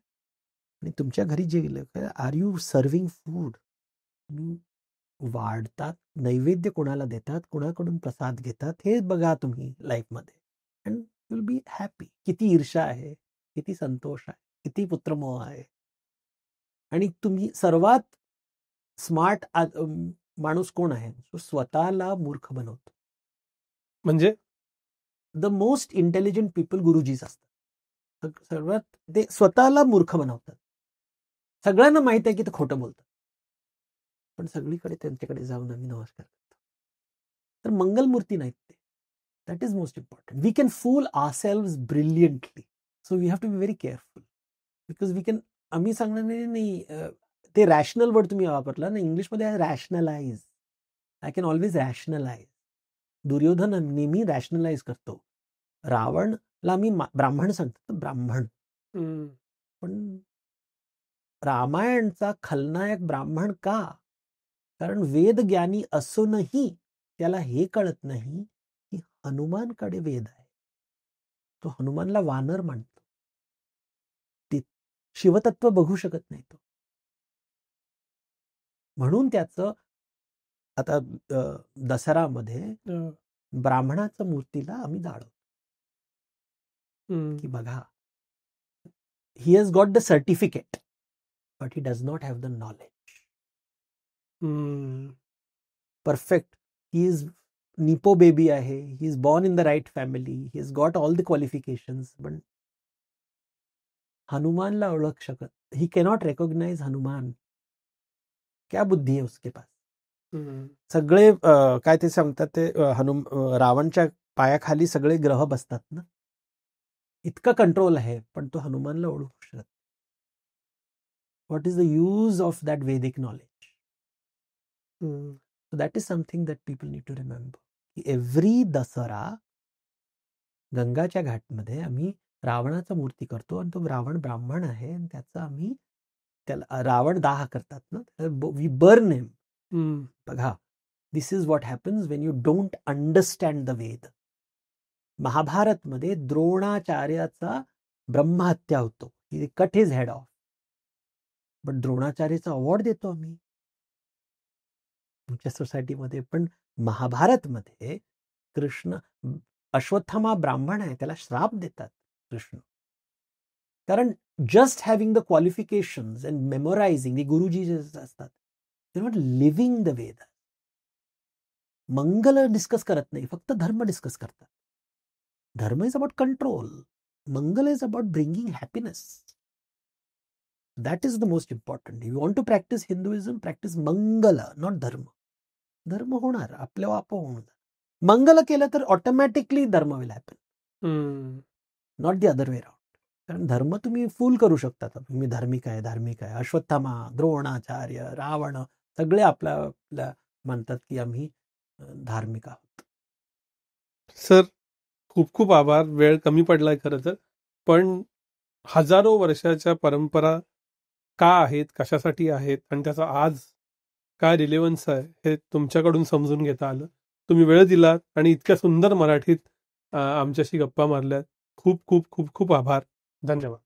आणि तुमच्या घरी जे आर यू सर्विंग फूड, वाढतात, नैवेद्य कोणाला देतात, कोणाकडून प्रसाद घेतात, हे बघा तुम्ही लाईफमध्ये, and you will be happy. किती ईर्ष्या आहे, किती संतोष आहे, किती पुत्रमोह आहे. आणि तुम्ही सर्वात स्मार्ट माणूस कोण आहे? जो स्वतःला मूर्ख बनवतो. म्हणजे द मोस्ट इंटेलिजंट पीपल गुरुजीच असतात. सर्वात ते स्वतःला मूर्ख बनवतात. सगळ्यांना माहित आहे की ते खोटं बोलतात, पण सगळीकडे त्यांच्याकडे जाऊन आम्ही नमस्कार करतो. तर मंगलमूर्ती नाहीत ते. That is most important. We can fool ourselves brilliantly, so we have to be very careful. Because we can, आम्ही सांगणार नाही ते रॅशनल वर्ड तुम्ही वापरला ना इंग्लिशमध्ये, rationalize. I can always rationalize. Duryodhan नेहमी रॅशनलाइज करतो. रावणला मी ब्राह्मण सांगतो, ब्राह्मण. पण रामायणचा खलनायक ब्राह्मण का? कारण वेदज्ञानी असूनही त्याला हे कळत नाही की हनुमानकडे वेद आहे. तो हनुमानला वानर मानतो, शिवतत्व बघू शकत नाही तो. म्हणून त्याचं आता दसरामध्ये ब्राह्मणाच्या मूर्तीला आम्ही जाळवतो की बघा, he has got the certificate but he does not have the knowledge. Perfect, he is nepo baby आहे, he is born in the right family, he is got all the qualifications, पण हनुमानला ओळख शकत, ही कॅनॉट रेकॉग्नाइज हनुमान. क्या बुद्धी है उसके पास. सगळे काय ते सांगतात ते रावणच्या पायाखाली सगळे ग्रह बसतात ना, इतका कंट्रोल आहे, पण तो हनुमानला ओळखू शकत. What is the use of that Vedic knowledge? So that is something that people need to remember. Every Dasara गंगाच्या घाटमध्ये आम्ही रावणाचा मूर्ती करतो, आणि तो रावण ब्राह्मण आहे, आणि त्याचा आम्ही त्याला रावण दाह करतात ना, वी बर्न हिम. बघा, this is what happens when you don't understand the Veda. महाभारतमध्ये द्रोणाचार्याचा ब्रह्महत्या होतो, he cut his head off, but द्रोणाचार्याचा अवॉर्ड देतो आम्ही तुमच्या सोसायटीमध्ये. पण महाभारतमध्ये कृष्ण, अश्वत्थामा ब्राह्मण आहे, त्याला श्राप देतात कृष्ण, कारण just having the qualifications and memorising, गुरुजी जे असतात, they not living the Veda. मंगल डिस्कस करत नाही, फक्त धर्म डिस्कस करतात. Dharma is about control, mangal is about bringing happiness. That is the most important. You want to practise Hinduism, practise mangal, not dharma. धर्म होणार आपल्या आप होणार. मंगल केलं तर ऑटोमॅटिकली धर्म will happen, not the other way round. कारण धर्म तुम्ही फुल करू शकता, तुम्ही धार्मिक आहे, धार्मिक आहे. अश्वत्थामा, द्रोणाचार्य, रावण सगळे आपल्या म्हणतात की आम्ही धार्मिक आहोत. सर, खूप खूप आभार. वेळ कमी पडलाय खरं तर, पण हजारो वर्षाच्या परंपरा का आहेत, कशासाठी आहेत, आणि त्याचा आज काय रिलेव्हन्स आहे, हे तुमच्याकडून समजून घेता आलं. तुम्ही वेळ दिलात आणि इतक्या सुंदर मराठीत आमच्याशी गप्पा मारल्यात. खूप खूप खूप खूप आभार. धन्यवाद.